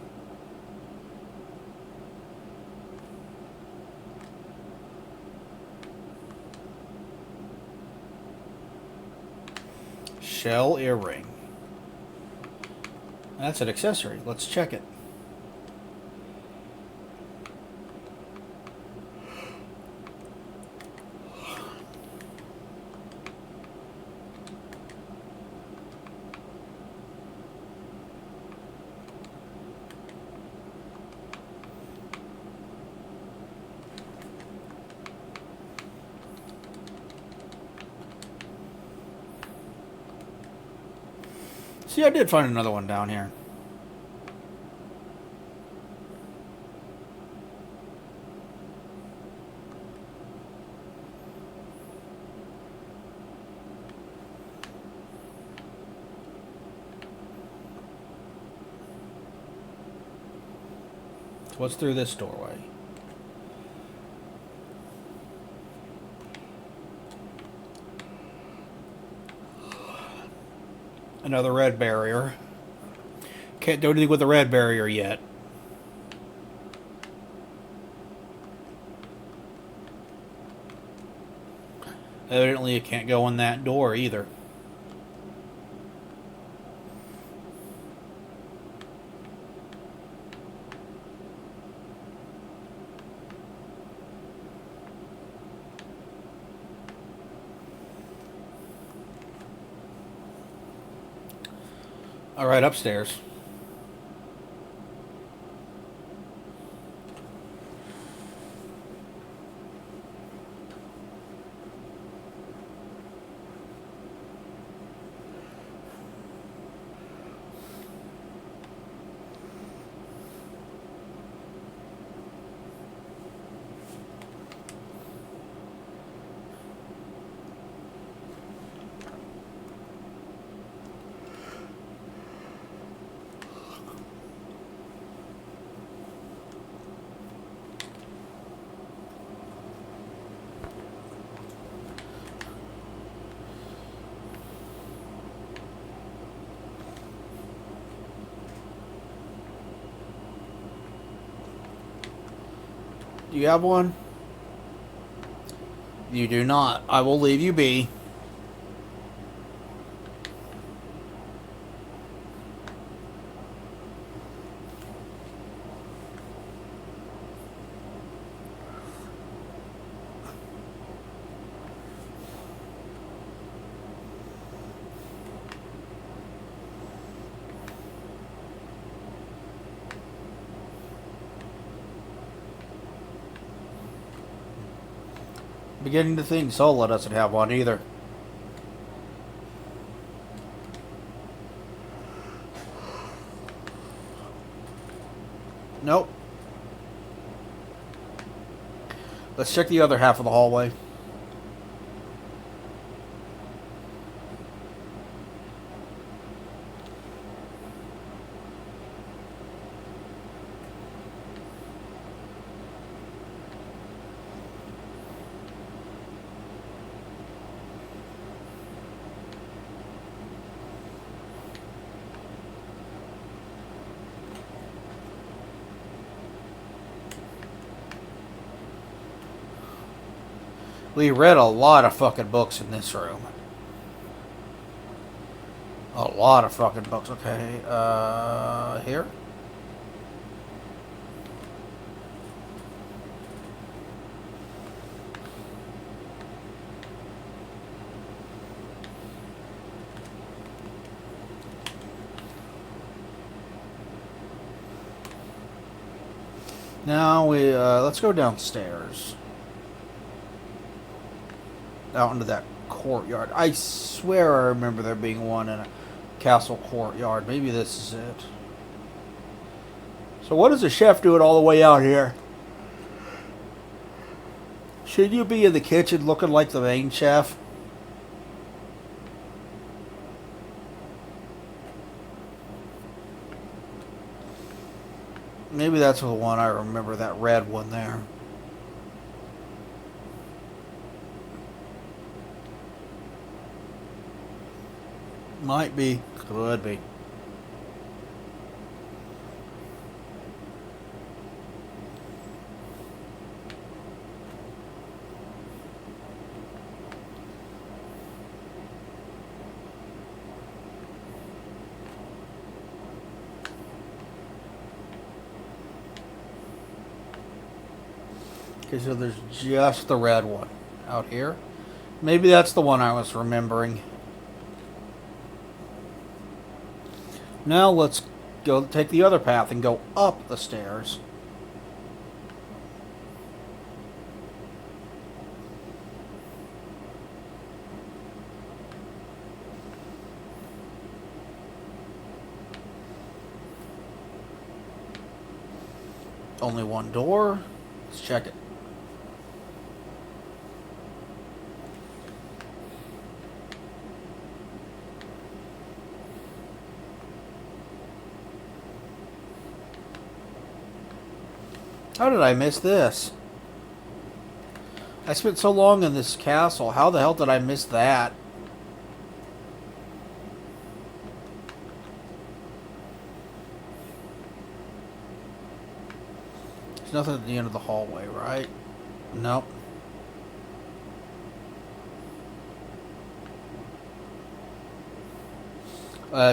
Shell earring. That's an accessory. Let's check it. See, I did find another one down here. What's through this doorway? Another red barrier. Can't do anything with the red barrier yet. Evidently, you can't go in that door either. All right, upstairs. Do you have one? You do not. I will leave you be. Beginning to think Sola doesn't have one either. Nope. Let's check the other half of the hallway. We read a lot of fucking books in this room. A lot of fucking books. Okay, here? Now let's go downstairs. Out into that courtyard. I swear I remember there being one in a castle courtyard. Maybe this is it. So what is the chef doing all the way out here? Should you be in the kitchen looking like the main chef? Maybe that's the one I remember, that red one there. Might be. Could be. Okay, so there's just the red one out here. Maybe that's the one I was remembering. Now let's go take the other path and go up the stairs. Only one door. Let's check it. How did I miss this? I spent so long in this castle. How the hell did I miss that? There's nothing at the end of the hallway, right? Nope.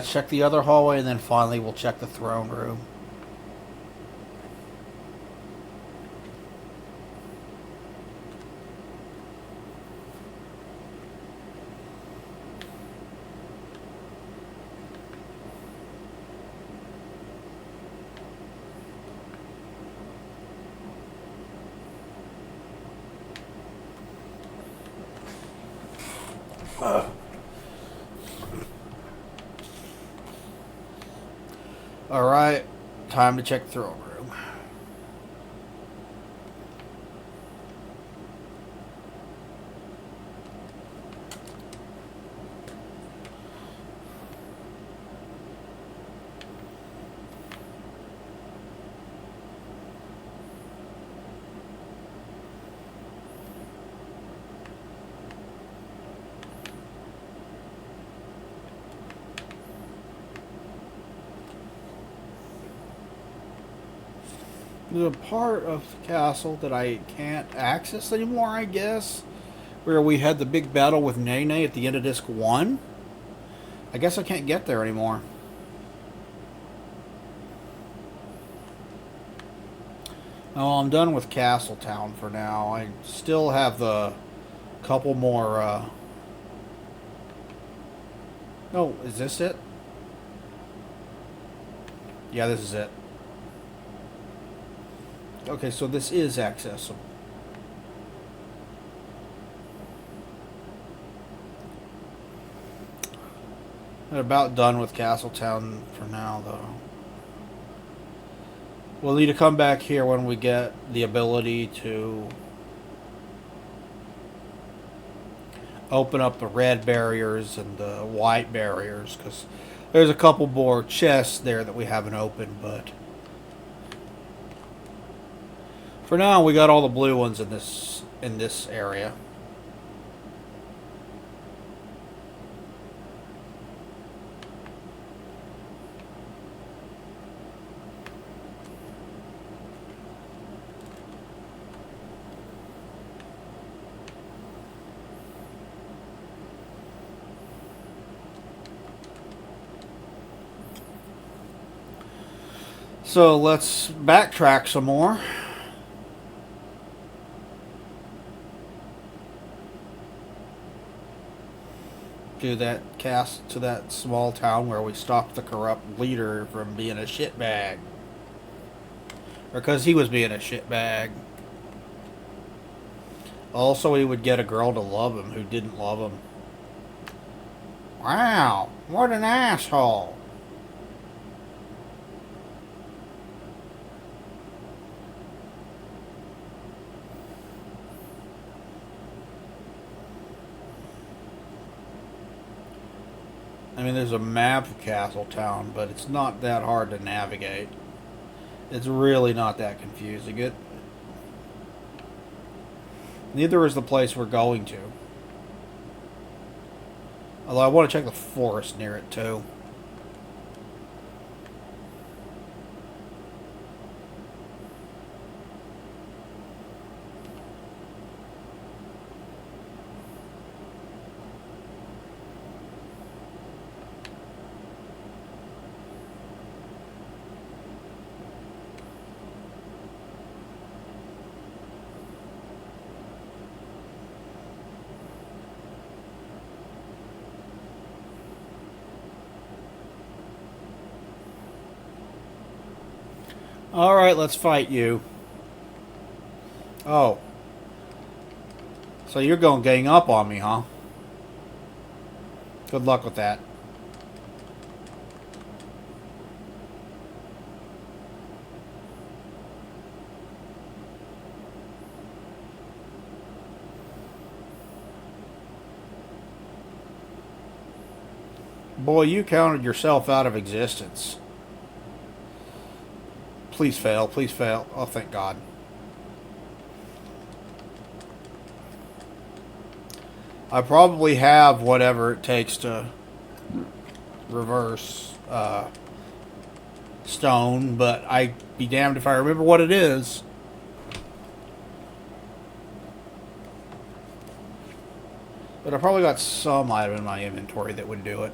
Check the other hallway, and then finally we'll check the throne room. Alright, time to check the throne room. There's a part of the castle that I can't access anymore, I guess. Where we had the big battle with Nene at the end of Disc 1. I guess I can't get there anymore. Oh, I'm done with Castletown for now. I still have the couple more, Oh, is this it? Yeah, this is it. Okay, so this is accessible. I'm about done with Castletown for now, though. We'll need to come back here when we get the ability to open up the red barriers and the white barriers, because there's a couple more chests there that we haven't opened, but for now we got all the blue ones in this area. So let's backtrack some more. To that small town where we stopped the corrupt leader from being a shitbag. Or because he was being a shitbag. Also, he would get a girl to love him who didn't love him. Wow, what an asshole. I mean, there's a map of Castletown, but it's not that hard to navigate. It's really not that confusing. Neither is the place we're going to. Although I want to check the forest near it, too. Alright, let's fight you. Oh. So you're going to gang up on me, huh? Good luck with that. Boy, you counted yourself out of existence. Please fail, please fail. Oh, thank God. I probably have whatever it takes to reverse stone, but I'd be damned if I remember what it is. But I probably got some item in my inventory that would do it.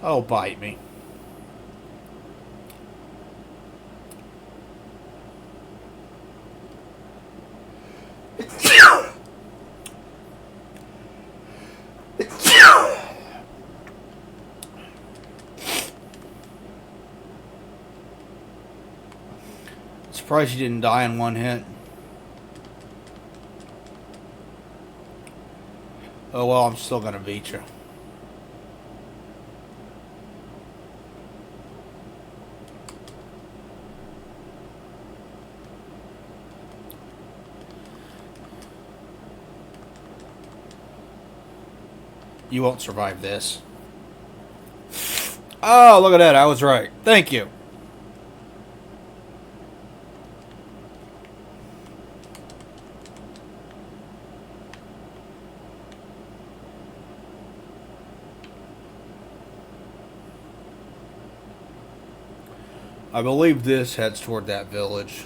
Oh, bite me. Surprised you didn't die in one hit. Oh well, I'm still gonna beat you. You won't survive this. Oh, look at that. I was right. Thank you. I believe this heads toward that village.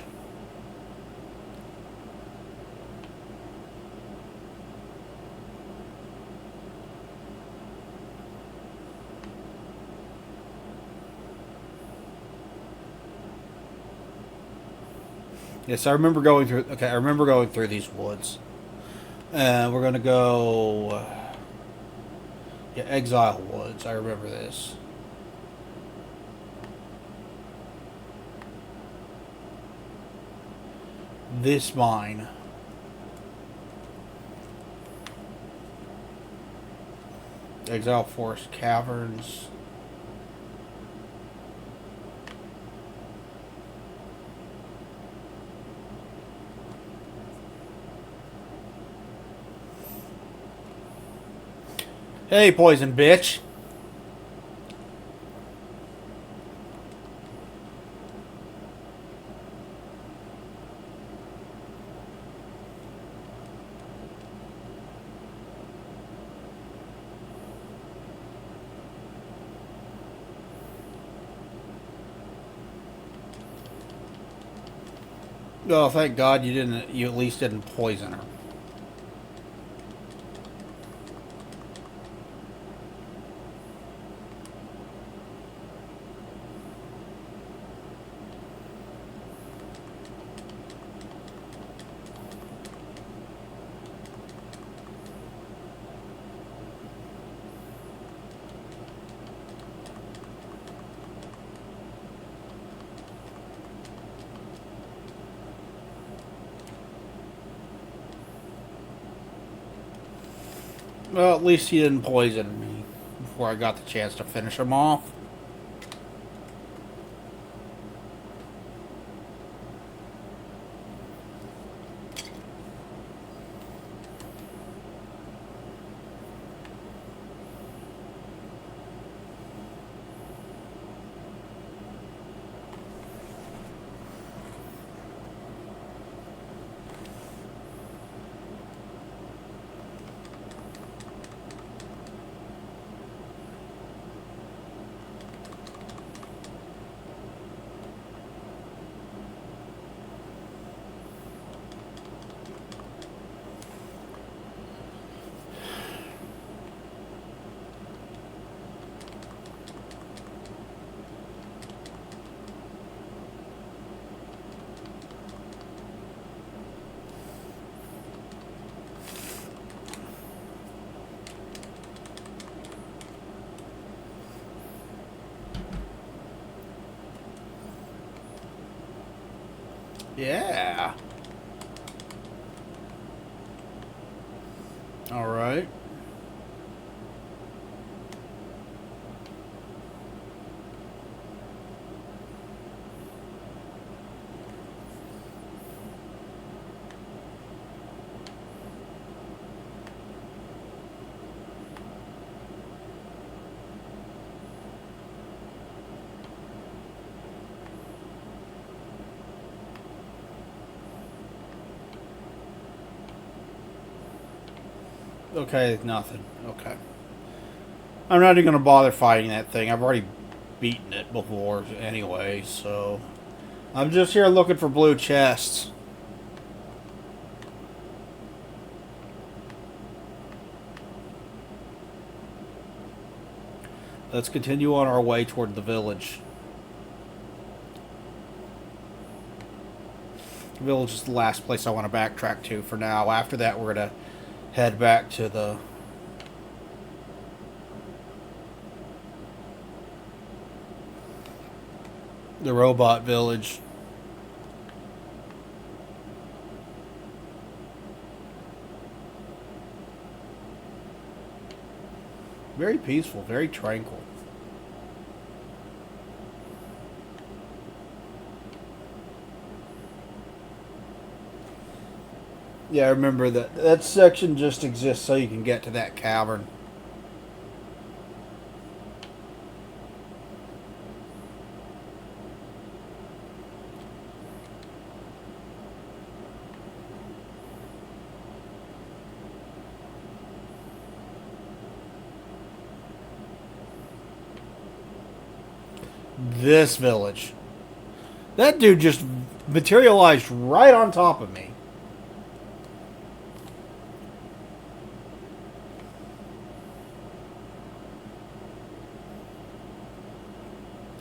Yes, I remember going through. Okay, I remember going through these woods. We're gonna go. Yeah, Exile Woods. I remember this. This mine. Exile Forest Caverns. Hey, poison bitch. Oh, thank God you didn't. You at least didn't poison her. Well, at least he didn't poison me before I got the chance to finish him off. Yeah. All right. Okay, nothing. Okay. I'm not even going to bother fighting that thing. I've already beaten it before anyway, so... I'm just here looking for blue chests. Let's continue on our way toward the village. The village is the last place I want to backtrack to for now. After that, we're going to head back to the robot village. Very peaceful, very tranquil. Yeah, I remember that section just exists so you can get to that cavern. This village. That dude just materialized right on top of me.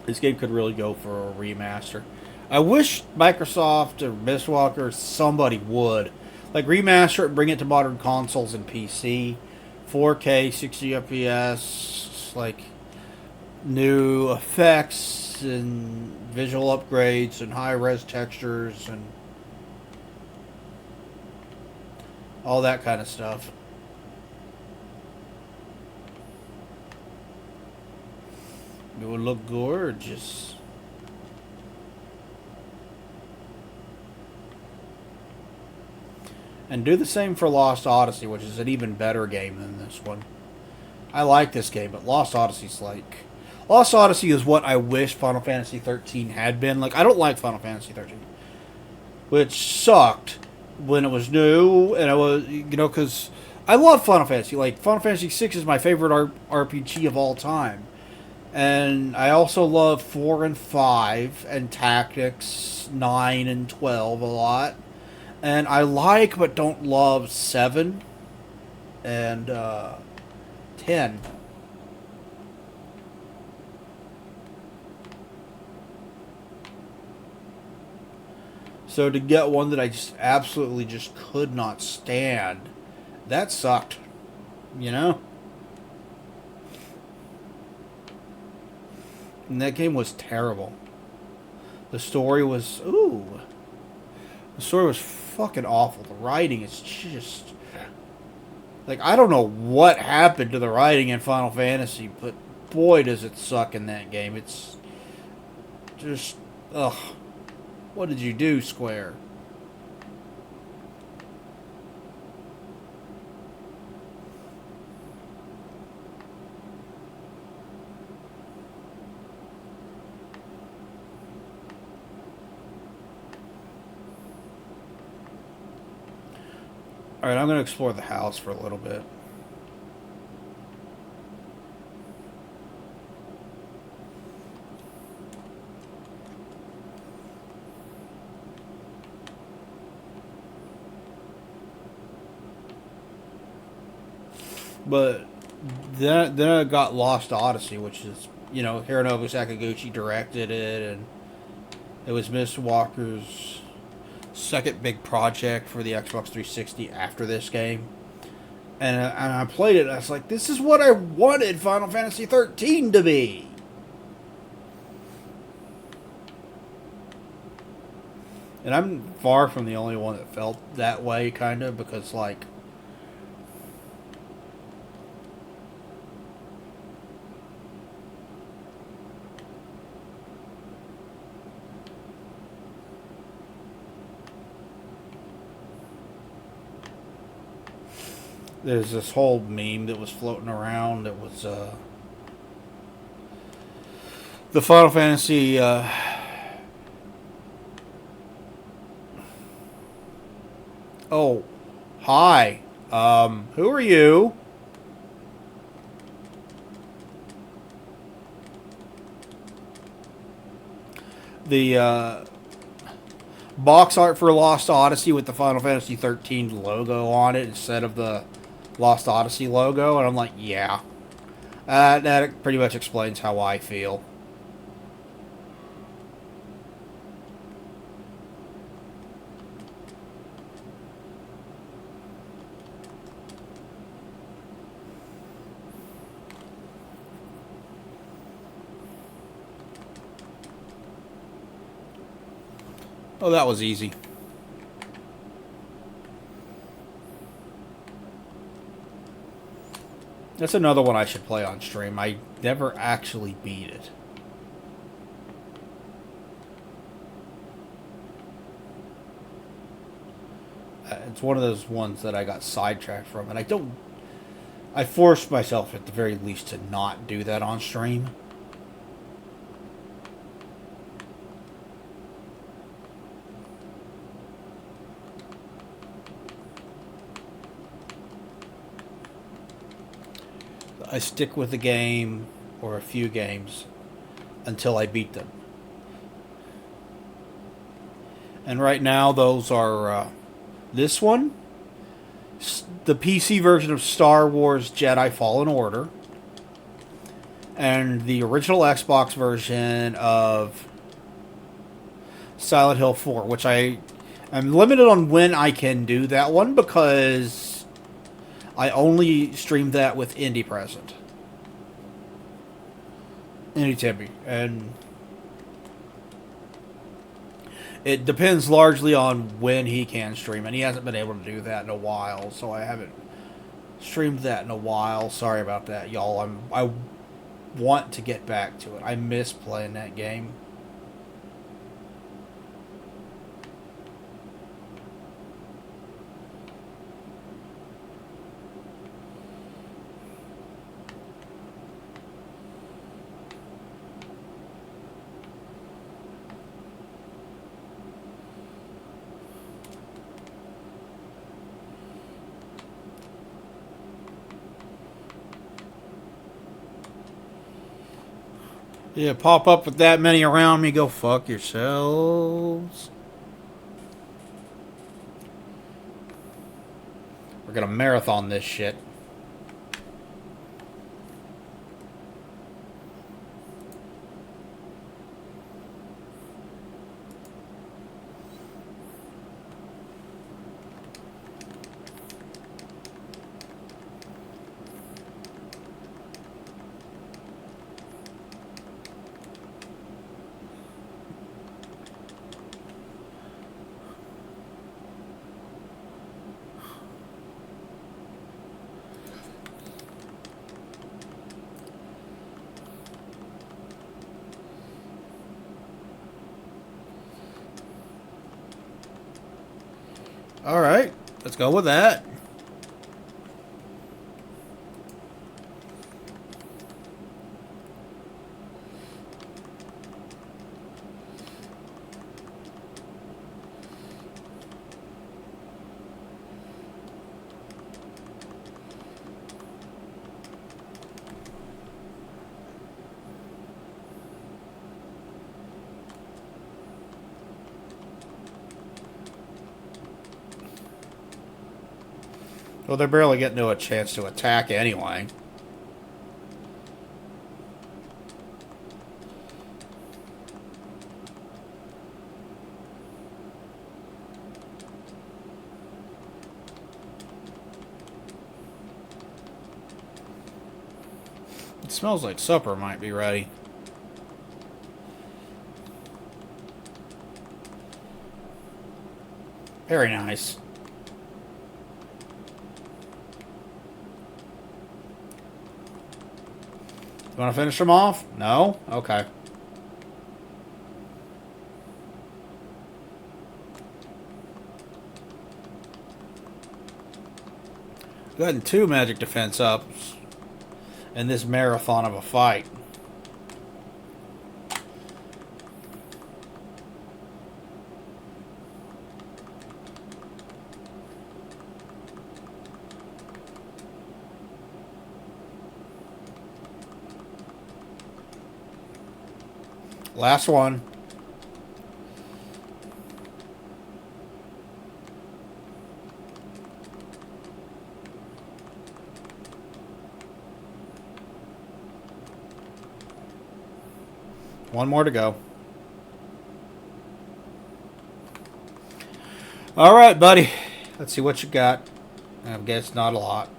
This game could really go for a remaster. I wish Microsoft or Mistwalker or somebody would. Like, remaster it and bring it to modern consoles and PC. 4K, 60 FPS, like, new effects and visual upgrades and high-res textures and all that kind of stuff. It would look gorgeous. And do the same for Lost Odyssey, which is an even better game than this one. I like this game, but Lost Odyssey's like... Lost Odyssey is what I wish Final Fantasy 13 had been. Like, I don't like Final Fantasy 13. Which sucked when it was new, and I was, you know, because I love Final Fantasy. Like, Final Fantasy 6 is my favorite RPG of all time. And I also love 4 and 5, and Tactics 9 and 12 a lot. And I like but don't love 7 and 10. So to get one that I just absolutely just could not stand, that sucked. You know? And that game was terrible. The story was... Ooh. The story was fucking awful. The writing is just... Like, I don't know what happened to the writing in Final Fantasy, but boy does it suck in that game. It's just... Ugh. What did you do, Square? Alright, I'm going to explore the house for a little bit. But then I got Lost Odyssey, which is, you know, Hironobu Sakaguchi directed it, and it was Mistwalker's second big project for the Xbox 360 after this game. And I played it, and I was like, this is what I wanted Final Fantasy 13 to be. And I'm far from the only one that felt that way, kind of, because, like, there's this whole meme that was floating around that was the Final Fantasy oh, hi. Who are you? The box art for Lost Odyssey with the Final Fantasy 13 logo on it instead of the Lost Odyssey logo, and I'm like, yeah. That pretty much explains how I feel. Oh, that was easy. That's another one I should play on stream. I never actually beat it. It's one of those ones that I got sidetracked from, and I forced myself at the very least to not do that on stream. I stick with the game or a few games until I beat them. And right now, those are this one, the PC version of Star Wars Jedi Fallen Order, and the original Xbox version of Silent Hill 4, which I'm limited on when I can do that one because I only streamed that with Indie present. Indie Timmy. And it depends largely on when he can stream, and he hasn't been able to do that in a while, so I haven't streamed that in a while. Sorry about that, y'all. I want to get back to it. I miss playing that game. Yeah, pop up with that many around me, go fuck yourselves. We're gonna marathon this shit. Alright, let's go with that. Well, they're barely getting to a chance to attack anyway. It smells like supper might be ready. Very nice. You want to finish them off? No? Okay. Gotten 2 magic defense ups in this marathon of a fight. Last one. One more to go. All right, buddy. Let's see what you got. I guess not a lot.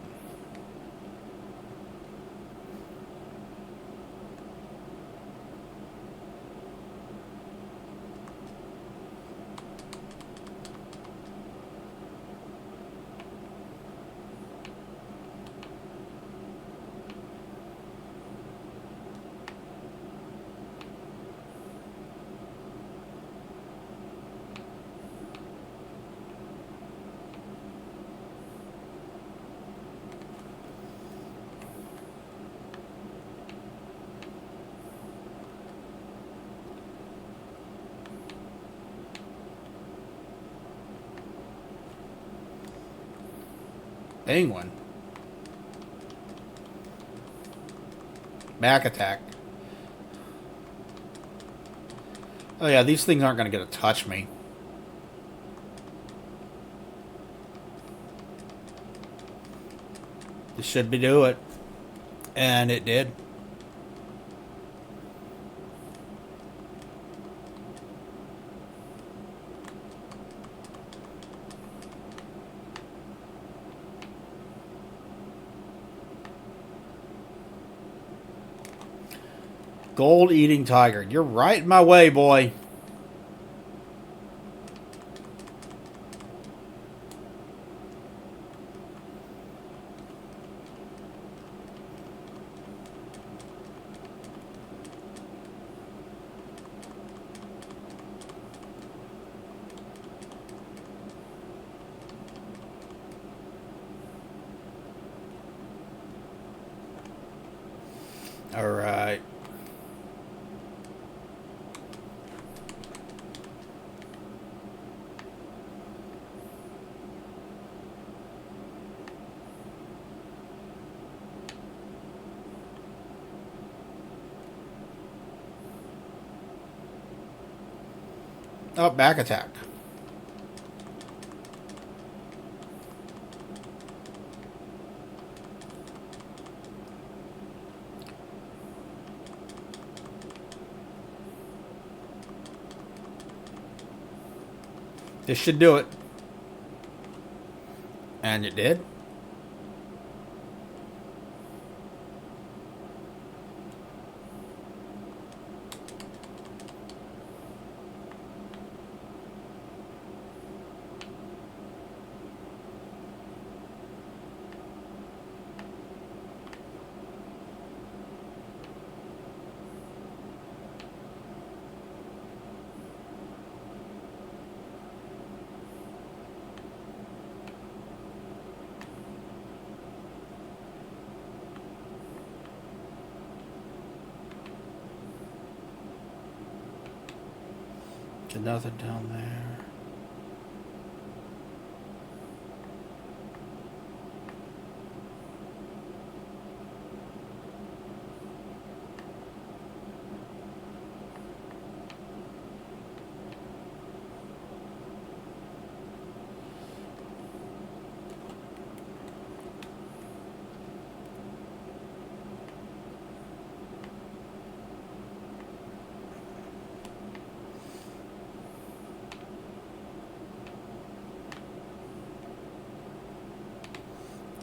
Penguin. Back attack. Oh yeah, these things aren't going to get to touch me. This should be do it. And it did. Gold eating tiger. You're right in my way, boy. All right. Oh, back attack. This should do it. And it did. Nothing down there.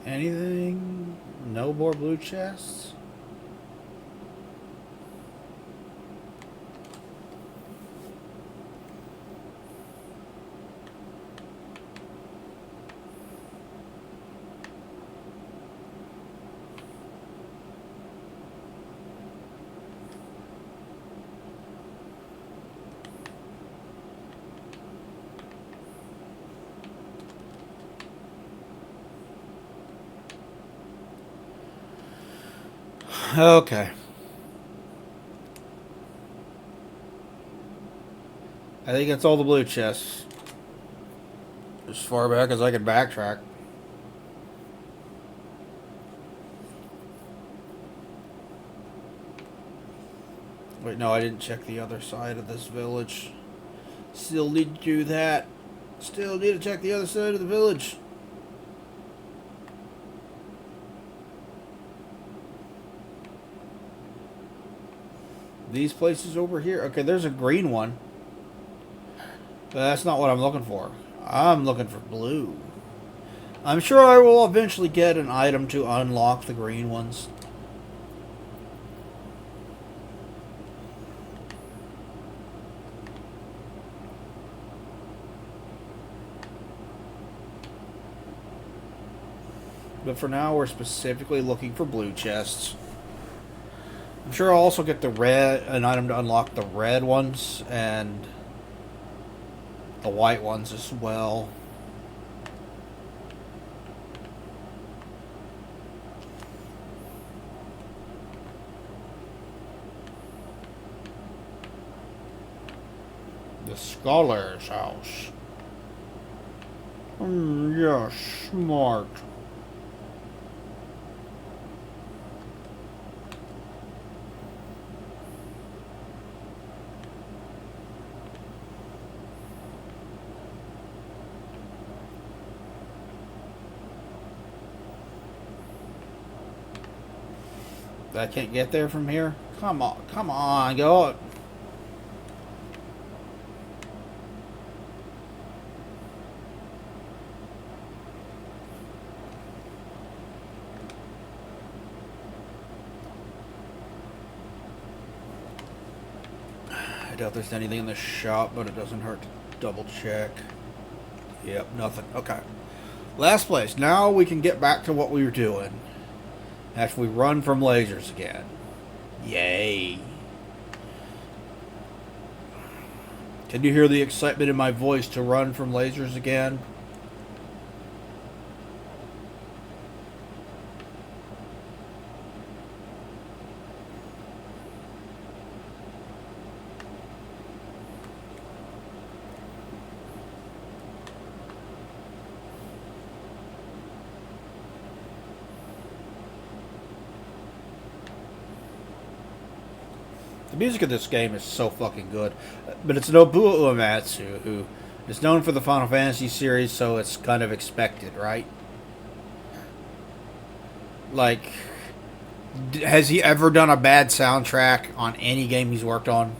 Anything? No more blue chests? Okay. I think that's all the blue chests. As far back as I could backtrack. Wait, no, I didn't check the other side of this village. Still need to do that. Still need to check the other side of the village. These places over here. Okay, there's a green one. But that's not what I'm looking for. I'm looking for blue. I'm sure I will eventually get an item to unlock the green ones. But for now, we're specifically looking for blue chests. I'm sure I'll also get an item to unlock the red ones and the white ones as well. The scholar's house. Yes, smart. I can't get there from here? Come on, go. I doubt there's anything in the shop, but it doesn't hurt to double check. Yep, nothing. Okay. Last place. Now we can get back to what we were doing. After we run from lasers again. Yay. Can you hear the excitement in my voice to run from lasers again? The music of this game is so fucking good. But it's Nobuo Uematsu, who is known for the Final Fantasy series, so it's kind of expected, right? Like, has he ever done a bad soundtrack on any game he's worked on?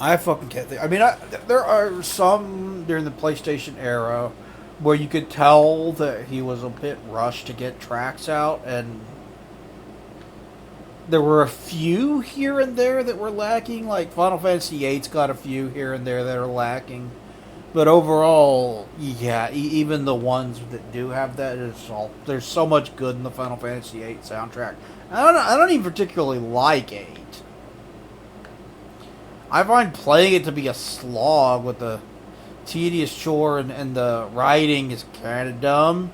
I fucking can't think. I mean, there are some during the PlayStation era where you could tell that he was a bit rushed to get tracks out, and there were a few here and there that were lacking. Like Final Fantasy VIII's got a few here and there that are lacking, but overall, yeah, even the ones that do have that, there's so much good in the Final Fantasy VIII soundtrack. I don't even particularly like 8. I find playing it to be a slog with the tedious chore, and the writing is kind of dumb.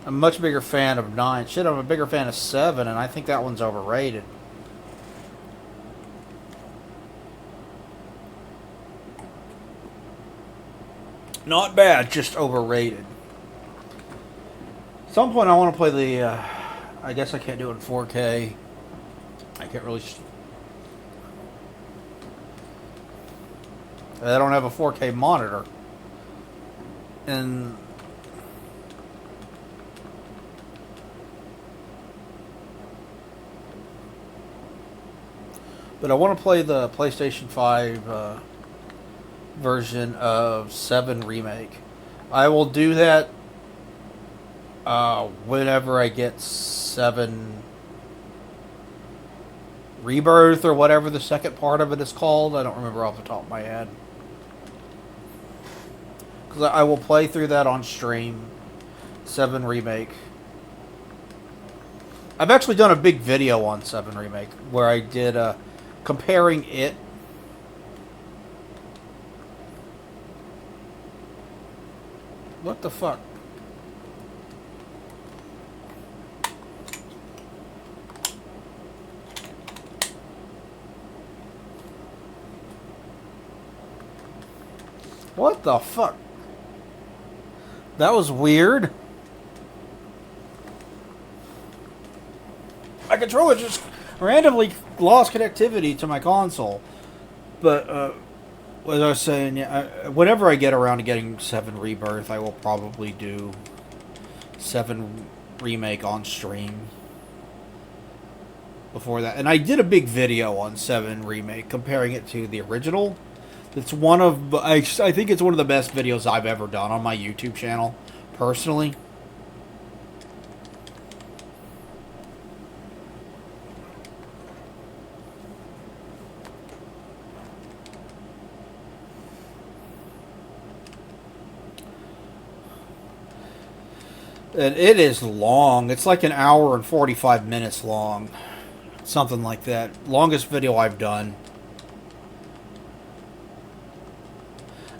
I'm a much bigger fan of 9. Shit, I'm a bigger fan of 7, and I think that one's overrated. Not bad, just overrated. At some point I want to play the... I guess I can't do it in 4K. I can't really... I don't have a 4K monitor. And... But I want to play the PlayStation 5 version of 7 Remake. I will do that whenever I get 7 Rebirth or whatever the second part of it is called. I don't remember off the top of my head. Because I will play through that on stream. 7 Remake. I've actually done a big video on 7 Remake where I did comparing it. What the fuck? What the fuck? That was weird. My controller just randomly lost connectivity to my console. But, as I was saying, yeah, whenever I get around to getting 7 Rebirth, I will probably do 7 Remake on stream before that. And I did a big video on 7 Remake, comparing it to the original. It's one of, I think it's one of the best videos I've ever done on my YouTube channel, personally. And it is long. It's like an hour and 45 minutes long. Something like that. Longest video I've done.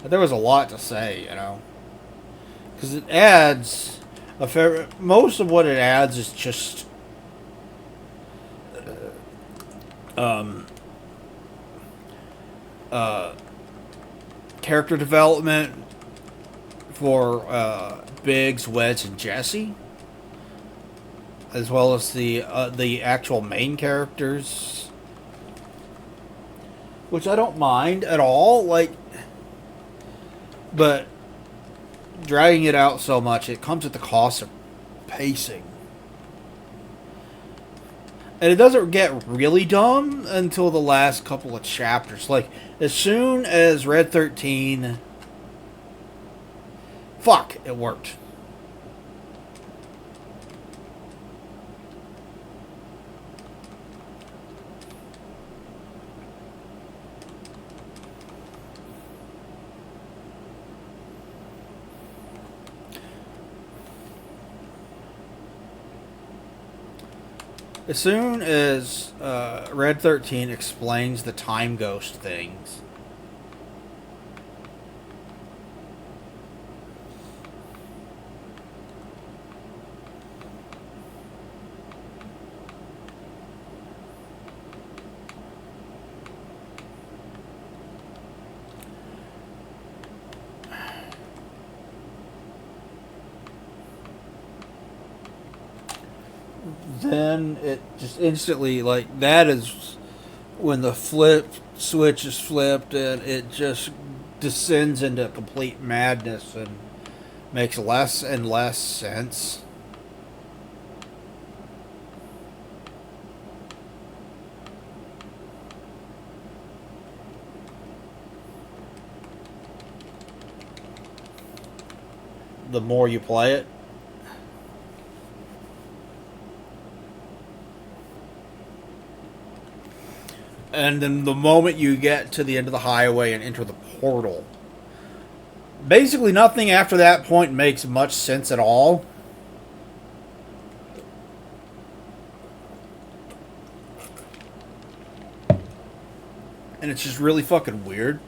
There was a lot to say, you know. Because it adds a fair... Most of what it adds is just... character development for Biggs, Wedge, and Jesse, as well as the actual main characters. which I don't mind at all. Like, but dragging it out so much, it comes at the cost of pacing. And it doesn't get really dumb until the last couple of chapters. Like, as soon as Red 13... Fuck, it worked. As soon as Red 13 explains the time ghost things, then it just instantly, like, that is when the flip switch is flipped and it just descends into complete madness and makes less and less sense. The more you play it. And then the moment you get to the end of the highway and enter the portal, basically nothing after that point makes much sense at all. And it's just really fucking weird.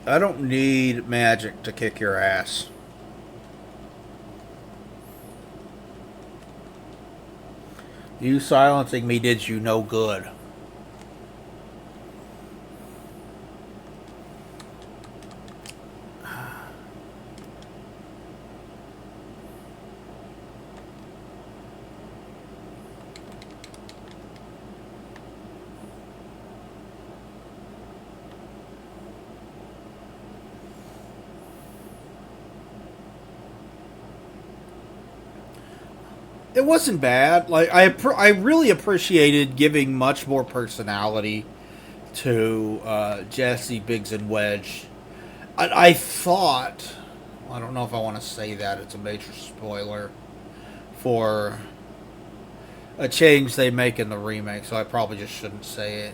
I don't need magic to kick your ass. You silencing me did you no good. It wasn't bad. Like, I really appreciated giving much more personality to Jesse, Biggs, and Wedge. I thought, I don't know if I want to say that, it's a major spoiler for a change they make in the remake, so I probably just shouldn't say it.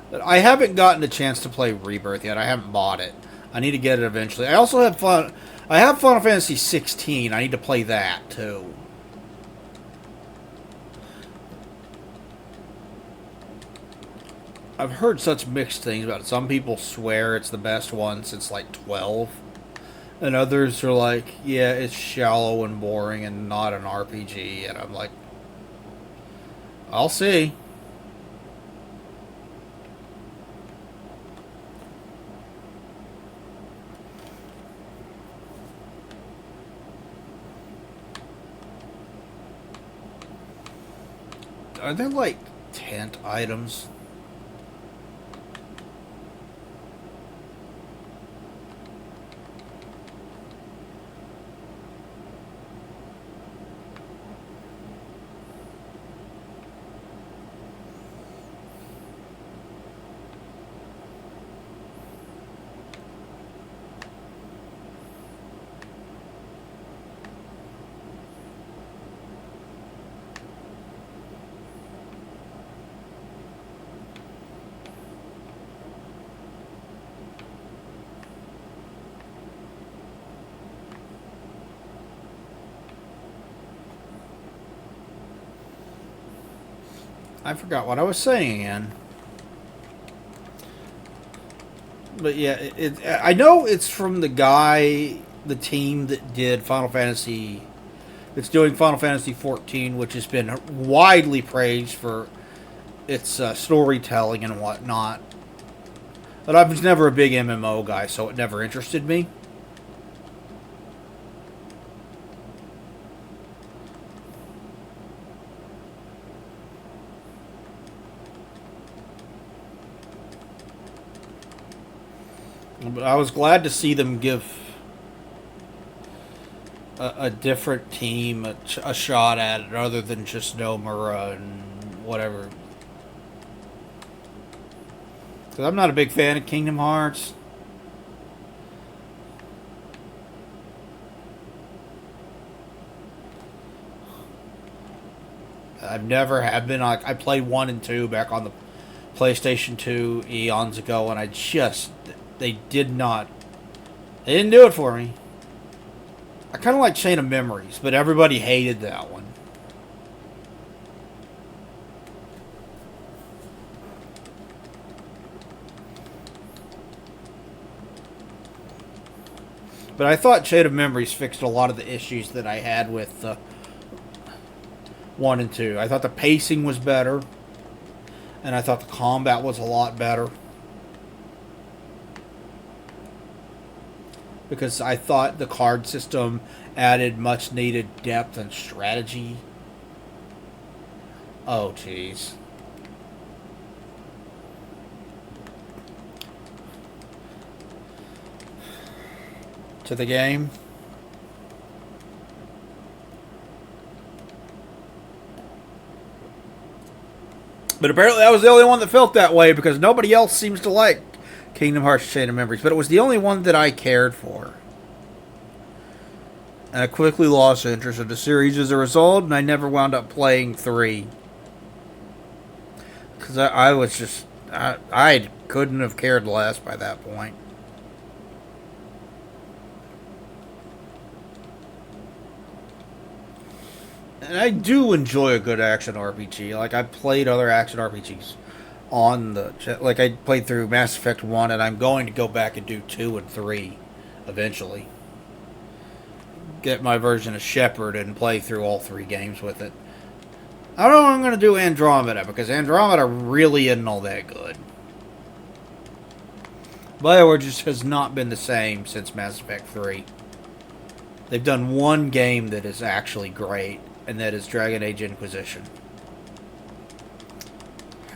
But I haven't gotten a chance to play Rebirth yet. I haven't bought it. I need to get it eventually. I also have fun. I have Final Fantasy 16. I need to play that too. I've heard such mixed things about it. Some people swear it's the best one since like 12. And others are like, yeah, it's shallow and boring and not an RPG. And I'm like, I'll see. Are there like tent items? I forgot what I was saying again. But yeah, I know it's from the team that did Final Fantasy. It's doing Final Fantasy 14, which has been widely praised for its storytelling and whatnot. But I was never a big MMO guy, so it never interested me. But I was glad to see them give a different team a shot at it, other than just Nomura and whatever. Because I'm not a big fan of Kingdom Hearts. I've never have been like I played 1 and 2 back on the PlayStation 2 eons ago, and they did not, they didn't do it for me. I kind of like Chain of Memories, but everybody hated that one. But I thought Chain of Memories fixed a lot of the issues that I had with 1 and 2. I thought the pacing was better, and I thought the combat was a lot better. Because I thought the card system added much needed depth and strategy. Oh, jeez. To the game. But apparently I was the only one that felt that way, because nobody else seems to like Kingdom Hearts Chain of Memories. But it was the only one that I cared for. And I quickly lost interest in the series as a result, and I never wound up playing 3. Because I was just... I couldn't have cared less by that point. And I do enjoy a good action RPG. Like, I've played other action RPGs on the... Like, I played through Mass Effect 1, and I'm going to go back and do 2 and 3 eventually. Get my version of Shepard and play through all 3 games with it. I don't know what I'm going to do Andromeda, because Andromeda really isn't all that good. BioWare just has not been the same since Mass Effect 3. They've done one game that is actually great, and that is Dragon Age Inquisition.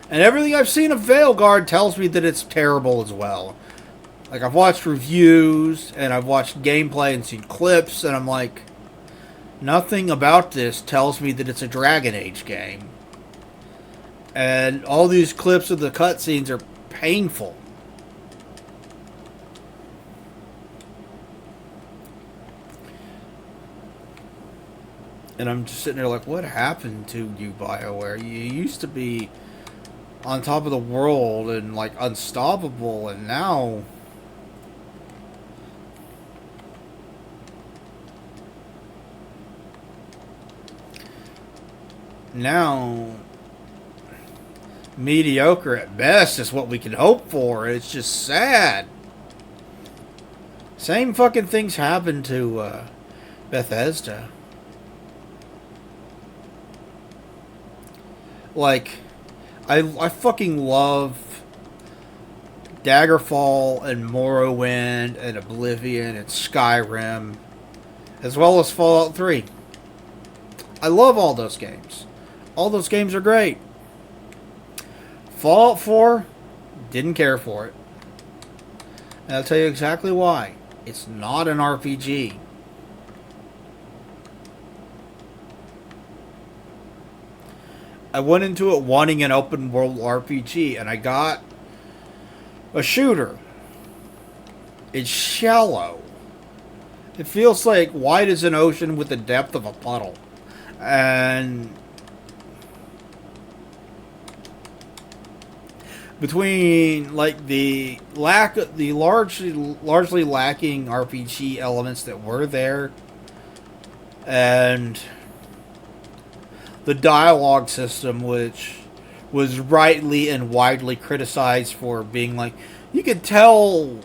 And everything I've seen of Veilguard tells me that it's terrible as well. Like, I've watched reviews, and I've watched gameplay and seen clips, and I'm like, nothing about this tells me that it's a Dragon Age game. And all these clips of the cutscenes are painful. And I'm just sitting there like, what happened to you, BioWare? You used to be on top of the world and, like, unstoppable, and now... Now, mediocre at best is what we can hope for. It's just sad. Same fucking things happened to Bethesda. Like, I fucking love Daggerfall and Morrowind and Oblivion and Skyrim, as well as Fallout 3. I love all those games. All those games are great. Fallout 4, didn't care for it. And I'll tell you exactly why. It's not an RPG. I went into it wanting an open world RPG, and I got a shooter. It's shallow. It feels like wide as an ocean with the depth of a puddle. And between, like, the largely lacking RPG elements that were there, and the dialogue system, which was rightly and widely criticized for being like, you could tell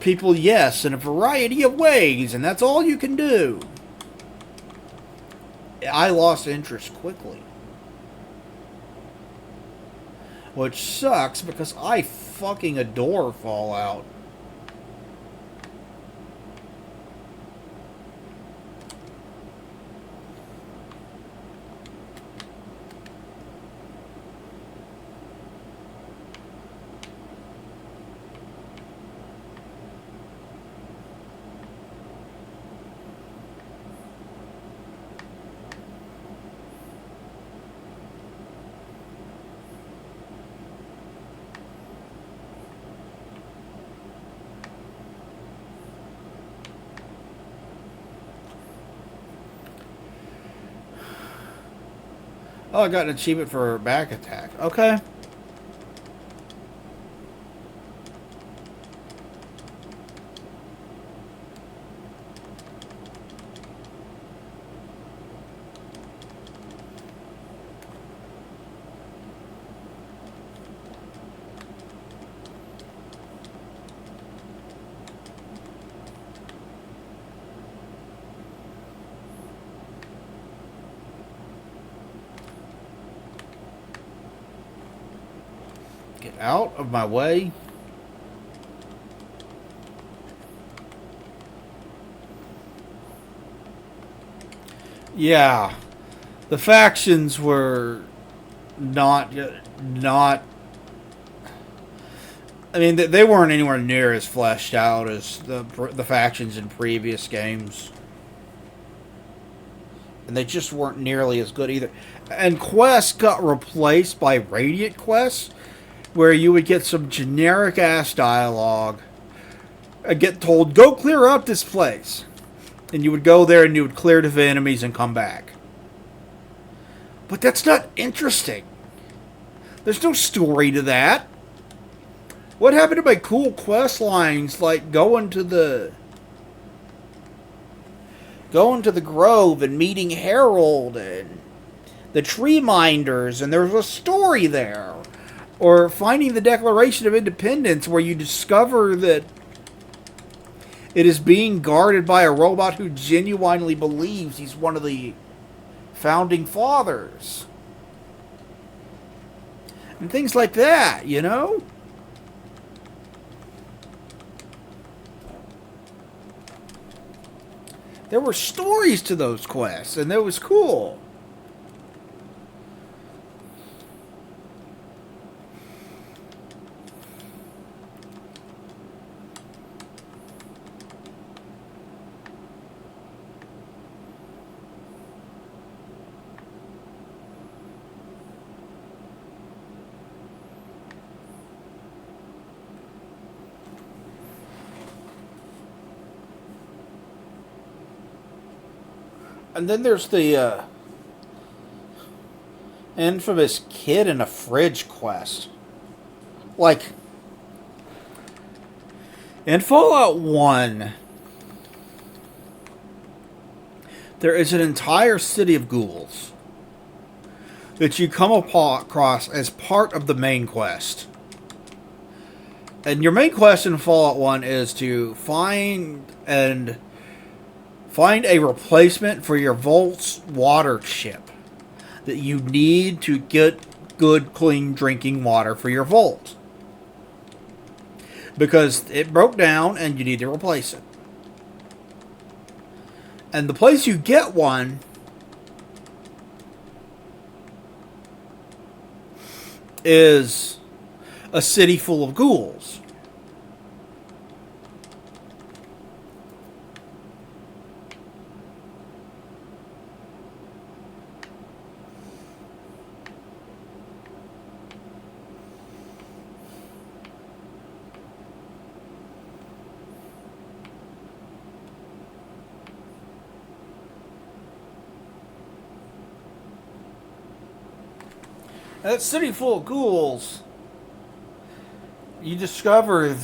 people yes in a variety of ways, and that's all you can do. I lost interest quickly. Which sucks because I fucking adore Fallout. Oh, I got an achievement for back attack. Okay. Get out of my way. Yeah. The factions were not. I mean, they weren't anywhere near as fleshed out as the factions in previous games, and they just weren't nearly as good either. And quests got replaced by Radiant quests, where you would get some generic ass dialogue and get told, "Go clear out this place," and you would go there and you would clear the enemies and come back. But that's not interesting. There's no story to that. What happened to my cool quest lines, like going to the grove and meeting Harold and the tree minders, and there's a story there, or finding the Declaration of Independence, where you discover that it is being guarded by a robot who genuinely believes he's one of the founding fathers, and things like that, you know? There were stories to those quests, and that was cool. And then there's the infamous kid in a fridge quest. Like, in Fallout 1, there is an entire city of ghouls that you come across as part of the main quest. And your main quest in Fallout 1 is to find a replacement for your Vault's water chip that you need to get good, clean drinking water for your Vault, because it broke down and you need to replace it. And the place you get one is a city full of ghouls. That city full of ghouls, you discover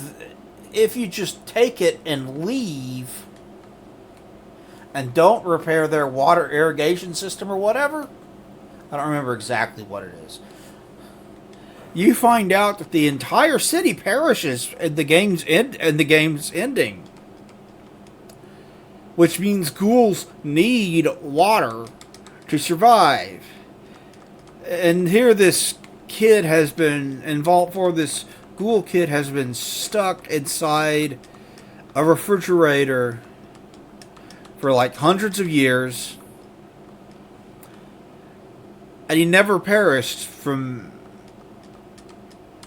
if you just take it and leave and don't repair their water irrigation system or whatever, I don't remember exactly what it is. You find out that the entire city perishes in the game's ending, which means ghouls need water to survive. And here, this kid has been involved. For this ghoul kid has been stuck inside a refrigerator for like hundreds of years, and he never perished from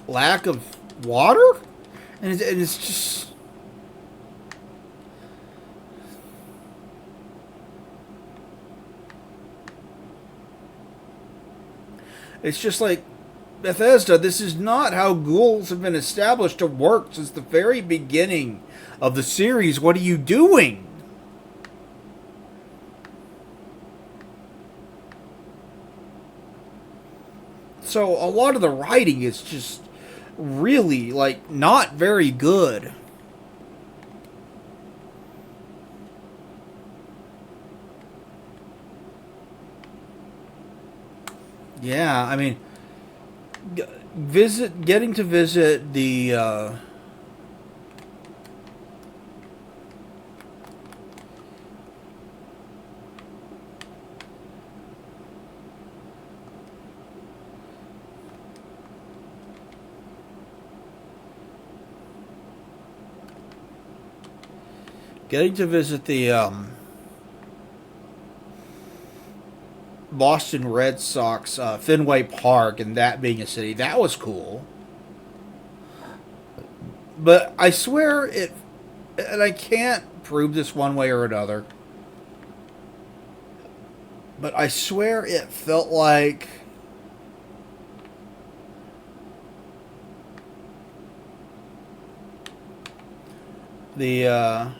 lack of water. And it's just, it's just like, Bethesda, this is not how ghouls have been established to work since the very beginning of the series. What are you doing? So a lot of the writing is just really, like, not very good. Yeah, I mean, getting to visit the getting to visit the Boston Red Sox Fenway Park, and that being a city, that was cool. But I swear it, and I can't prove this one way or another, but I swear it felt like the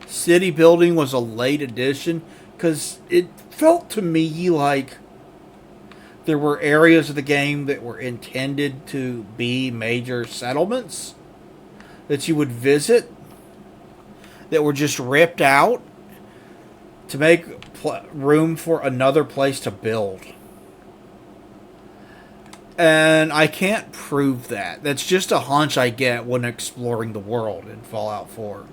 city building was a late addition, because it felt to me like there were areas of the game that were intended to be major settlements that you would visit that were just ripped out to make room for another place to build. And I can't prove that. That's just a hunch I get when exploring the world in Fallout 4.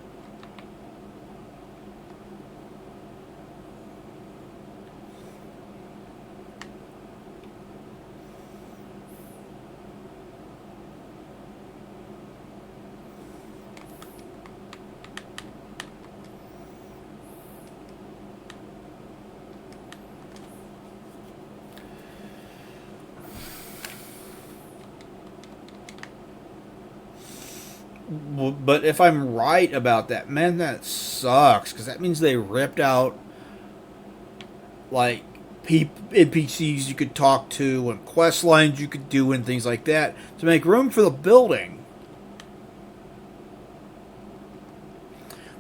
But if I'm right about that, man, that sucks. Because that means they ripped out, like, NPCs you could talk to and quest lines you could do and things like that to make room for the building.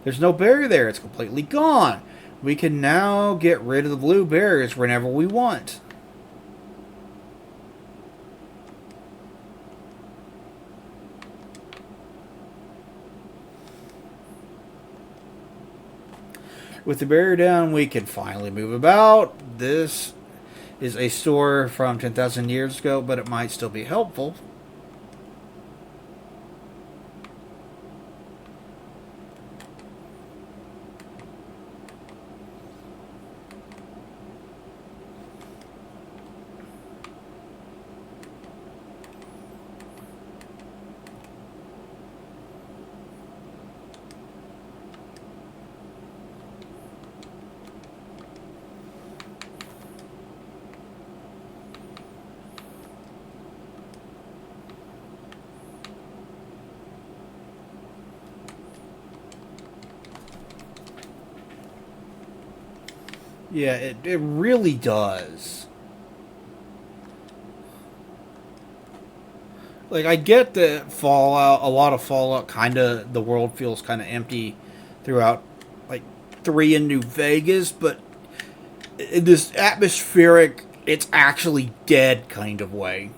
There's no barrier there. It's completely gone. We can now get rid of the blue barriers whenever we want. With the barrier down, we can finally move about. This is a store from 10,000 years ago, but it might still be helpful. Yeah, it really does. Like, I get that Fallout, a lot of Fallout, kind of, the world feels kind of empty throughout, like, 3 in New Vegas, but in this atmospheric, it's actually dead kind of way.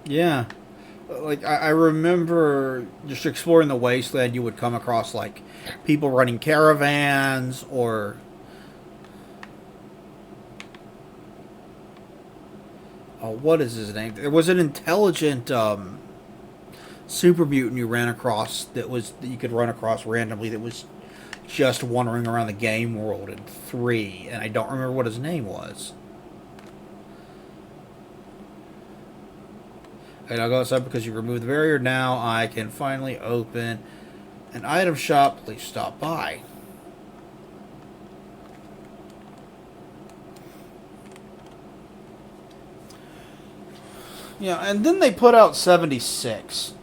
Yeah. Like, I remember just exploring the wasteland, you would come across, like, people running caravans or. Oh, what is his name? There was an intelligent super mutant you ran across that you could run across randomly that was just wandering around the game world in 3, and I don't remember what his name was. And I'll go outside because you removed the barrier. Now I can finally open an item shop. Please stop by. Yeah, and then they put out 76.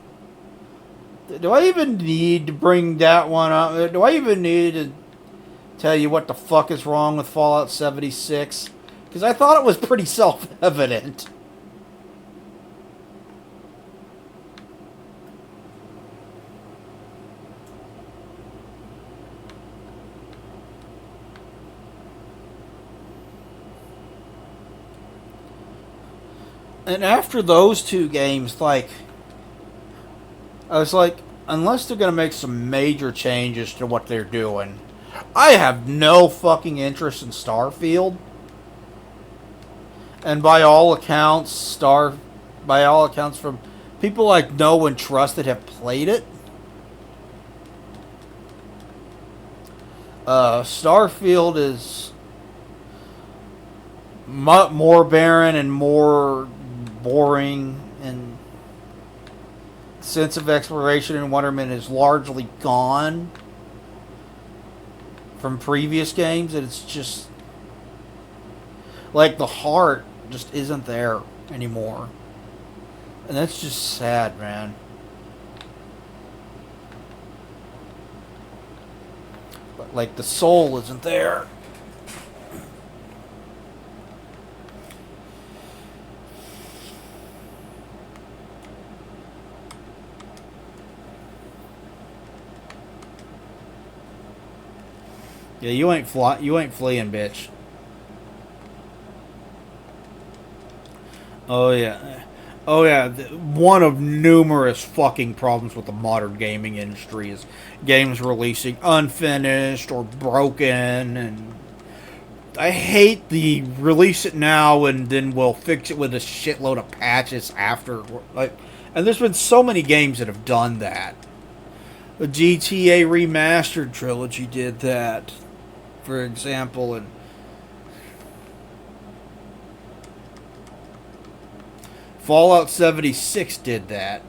Do I even need to bring that one up? Do I even need to tell you what the fuck is wrong with Fallout 76? Because I thought it was pretty self evident. And after those two games, like, I was like, unless they're going to make some major changes to what they're doing, I have no fucking interest in Starfield. And by all accounts, from people I know and trust that have played it, Starfield is more barren and more boring, and sense of exploration and wonderment is largely gone from previous games, and it's just like the heart just isn't there anymore, and that's just sad, man. But like the soul isn't there. Yeah, you ain't fleeing, bitch. Oh yeah. Oh yeah, one of numerous fucking problems with the modern gaming industry is games releasing unfinished or broken, and I hate the release it now and then we'll fix it with a shitload of patches after. Like, and there's been so many games that have done that. The GTA Remastered trilogy did that, for example, and Fallout 76 did that.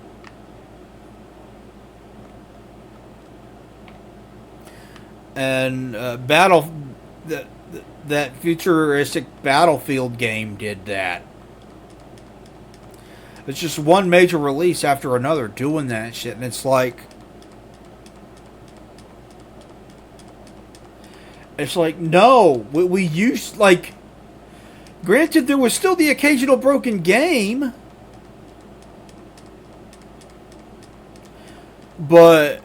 And that futuristic Battlefield game did that. It's just one major release after another doing that shit, and it's like, no, we used, like, granted there was still the occasional broken game, but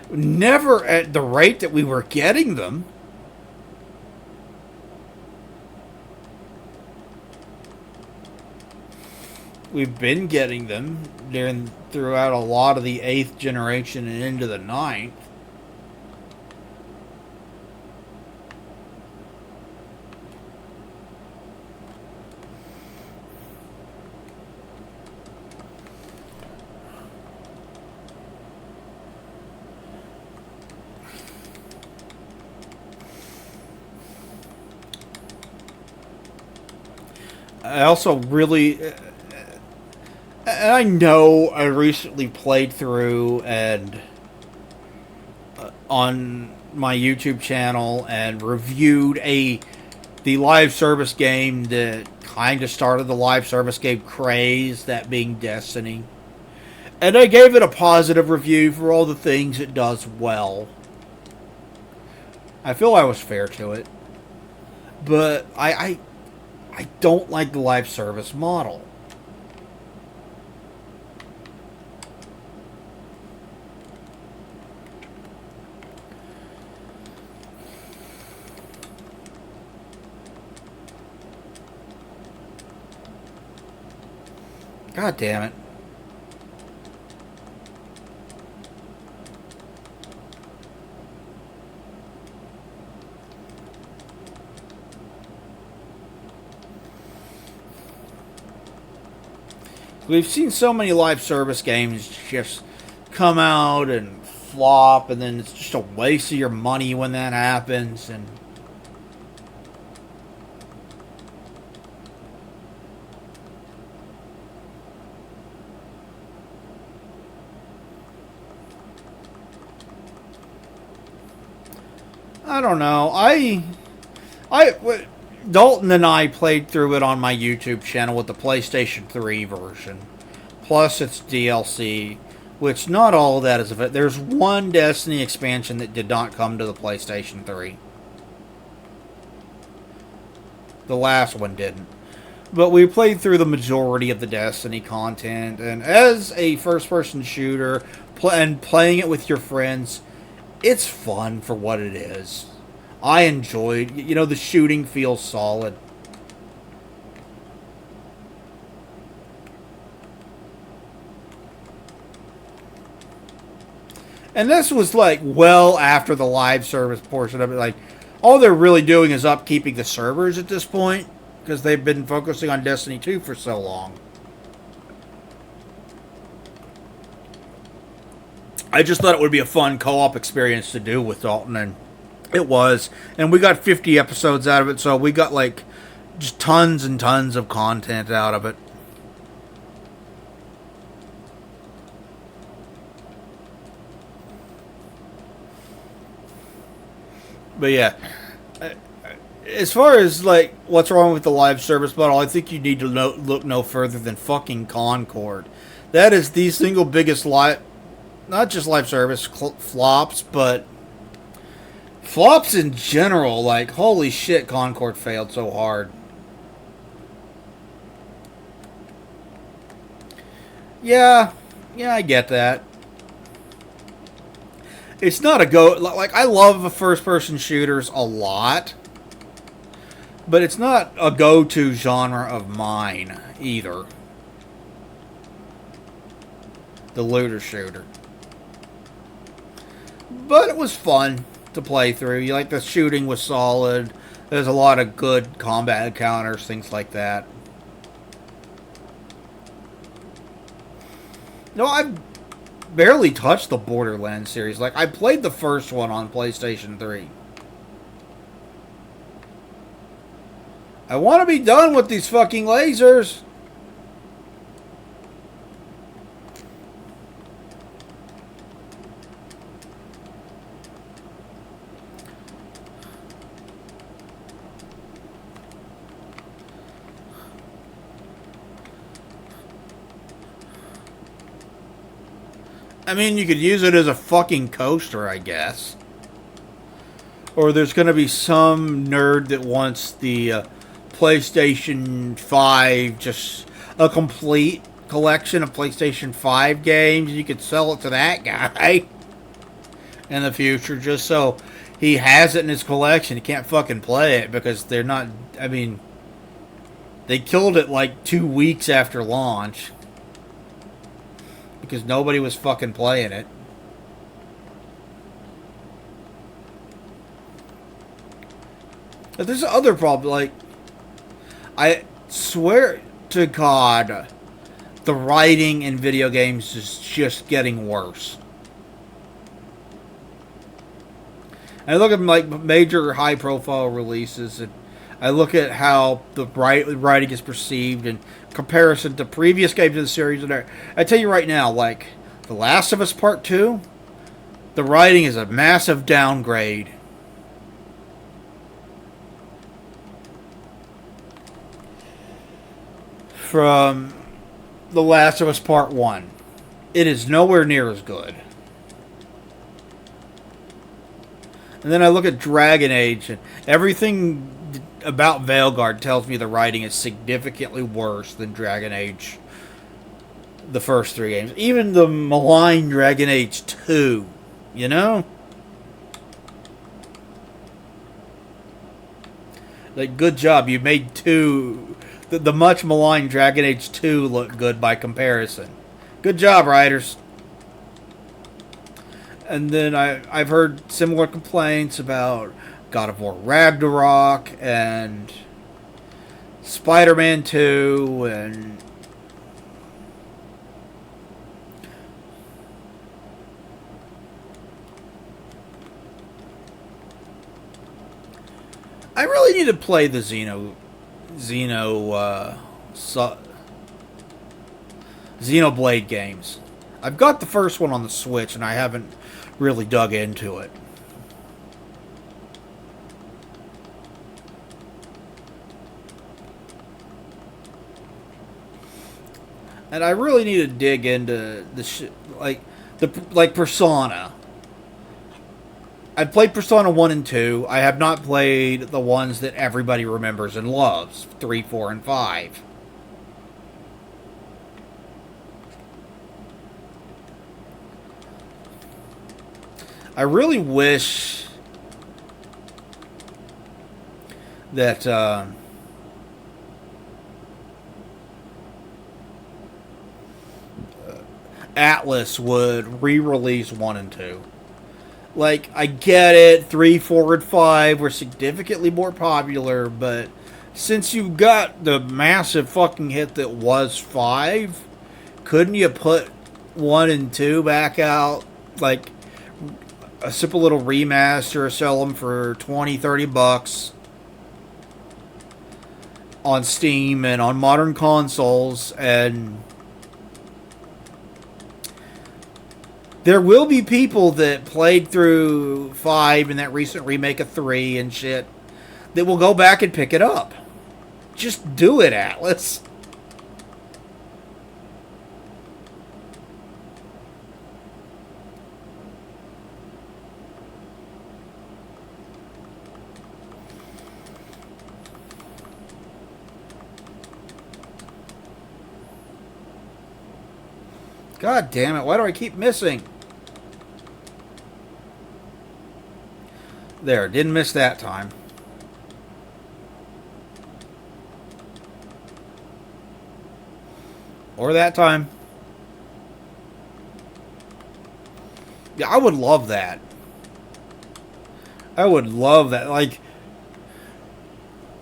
never at the rate that we were getting them. We've been getting them throughout a lot of the 8th generation and into the ninth. I also really, and I know I recently played through and on my YouTube channel and reviewed the live service game that kind of started the live service game craze, that being Destiny. And I gave it a positive review for all the things it does well. I feel I was fair to it. But I don't like the live service model. God damn it. We've seen so many live service games just come out and flop, and then it's just a waste of your money when that happens. And I don't know. Dalton and I played through it on my YouTube channel with the PlayStation 3 version, plus its DLC, which not all of that is of it. There's one Destiny expansion that did not come to the PlayStation 3. The last one didn't. But we played through the majority of the Destiny content, and as a first-person shooter, and playing it with your friends, it's fun for what it is. I enjoyed, the shooting feels solid. And this was like well after the live service portion of it. Like, all they're really doing is upkeeping the servers at this point, because they've been focusing on Destiny 2 for so long. I just thought it would be a fun co-op experience to do with Dalton, and it was. And we got 50 episodes out of it, so we got like just tons and tons of content out of it. But yeah, as far as like what's wrong with the live service model, I think you need to look no further than fucking Concord. That is the single biggest not just live service flops, but flops in general. Like, holy shit, Concord failed so hard. Yeah, I get that. It's not a go. Like, I love first-person shooters a lot, but it's not a go-to genre of mine either. The looter shooter. But it was fun to play through. The shooting was solid. There's a lot of good combat encounters, things like that. No, I've barely touched the Borderlands series. Like, I played the first one on PlayStation 3. I want to be done with these fucking lasers. I mean, you could use it as a fucking coaster, I guess. Or there's going to be some nerd that wants the PlayStation 5, just a complete collection of PlayStation 5 games. You could sell it to that guy in the future, just so he has it in his collection. He can't fucking play it because they're not, I mean, they killed it like 2 weeks after launch. Because nobody was fucking playing it. But there's other problem. Like, I swear to God, the writing in video games is just getting worse. I look at like major high-profile releases, and I look at how the writing is perceived in comparison to previous games in the series. And I tell you right now, like, The Last of Us Part 2, the writing is a massive downgrade. From The Last of Us Part 1. It is nowhere near as good. And then I look at Dragon Age, and everything about Veilguard tells me the writing is significantly worse than Dragon Age, the first 3 games. Even the maligned Dragon Age 2, you know? Like, good job, you made 2 The much maligned Dragon Age 2 looked good by comparison. Good job, writers. And then I've heard similar complaints about God of War Ragnarok and Spider-Man 2 and I really need to play the Xenoblade games. I've got the first one on the Switch and I haven't really dug into it. And I really need to dig into like Persona. I played Persona 1 and 2. I have not played the ones that everybody remembers and loves, 3, 4, and 5. I really wish that Atlas would re-release 1 and 2. Like, I get it, 3, 4, and 5 were significantly more popular, but since you got the massive fucking hit that was 5, couldn't you put 1 and 2 back out? Like, a simple little remaster, sell them for 20, 30 bucks on Steam and on modern consoles, and there will be people that played through 5 and that recent remake of 3 and shit that will go back and pick it up. Just do it, Atlas. God damn it, why do I keep missing? There, didn't miss that time. Or that time. Yeah, I would love that. I would love that. Like,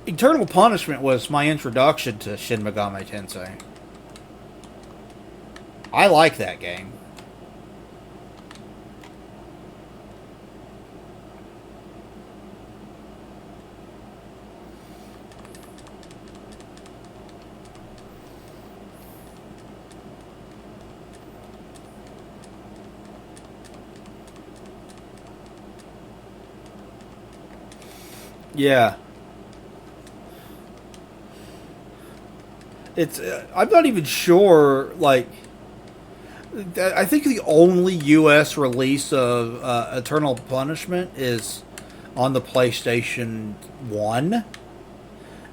Eternal Punishment was my introduction to Shin Megami Tensei. I like that game. Yeah. It's I'm not even sure, like, I think the only U.S. release of Eternal Punishment is on the PlayStation 1.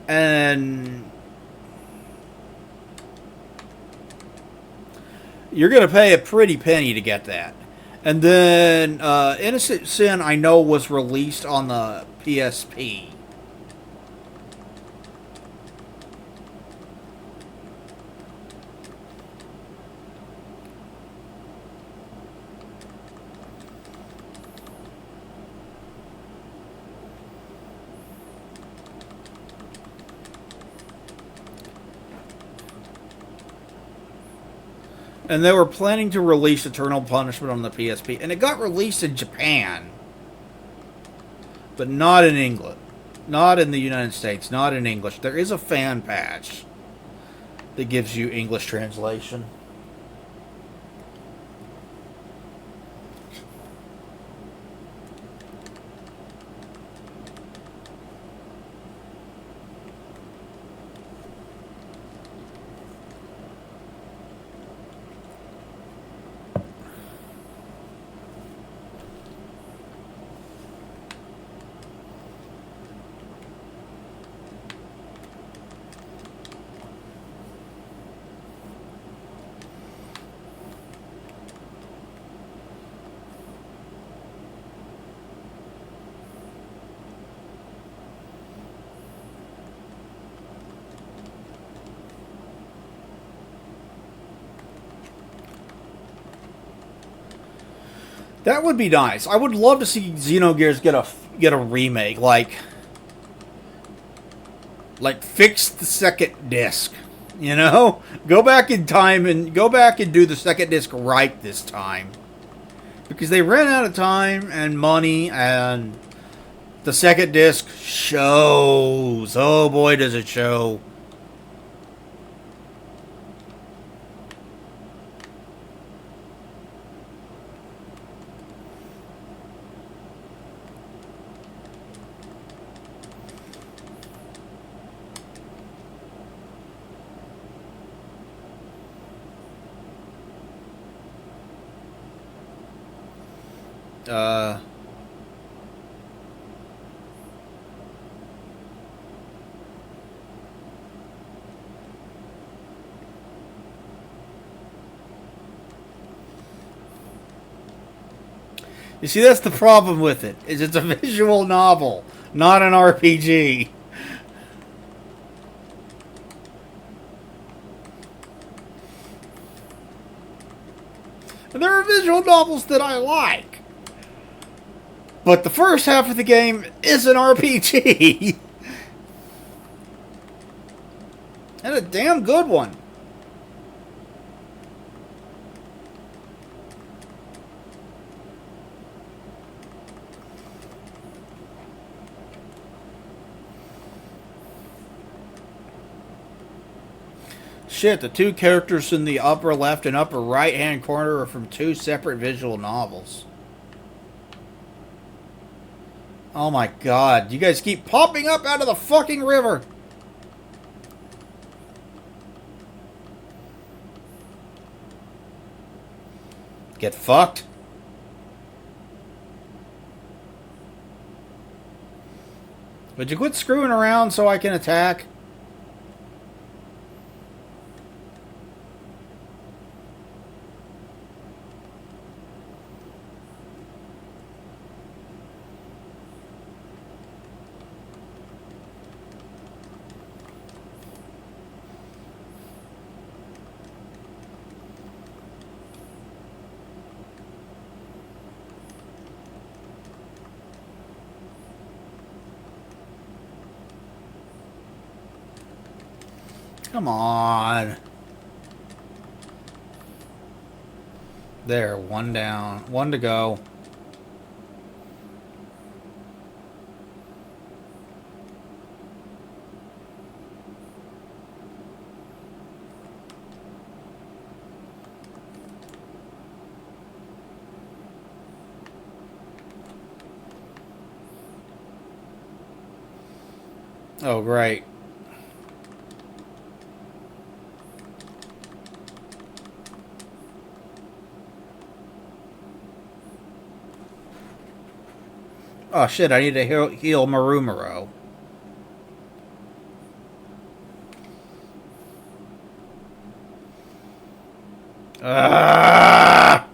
And you're going to pay a pretty penny to get that. And then Innocent Sin, I know, was released on the PSP. And they were planning to release Eternal Punishment on the PSP. And it got released in Japan. But not in England. Not in the United States. Not in English. There is a fan patch that gives you English translation. That would be nice. I would love to see Xenogears get a remake, like fix the second disc. You know, go back in time and go back and do the second disc right this time, because they ran out of time and money, and the second disc shows. Oh boy, does it show! Uh, you see, that's the problem with it. Is it's a visual novel, not an RPG. And there are visual novels that I like. But the first half of the game is an RPG. And a damn good one. Shit, the two characters in the upper left and upper right hand corner are from two separate visual novels. Oh my god, you guys keep popping up out of the fucking river! Get fucked. Would you quit screwing around so I can attack? Come on. There, one down. One to go. Oh, great. Oh shit, I need to heal Marumaro. Ah!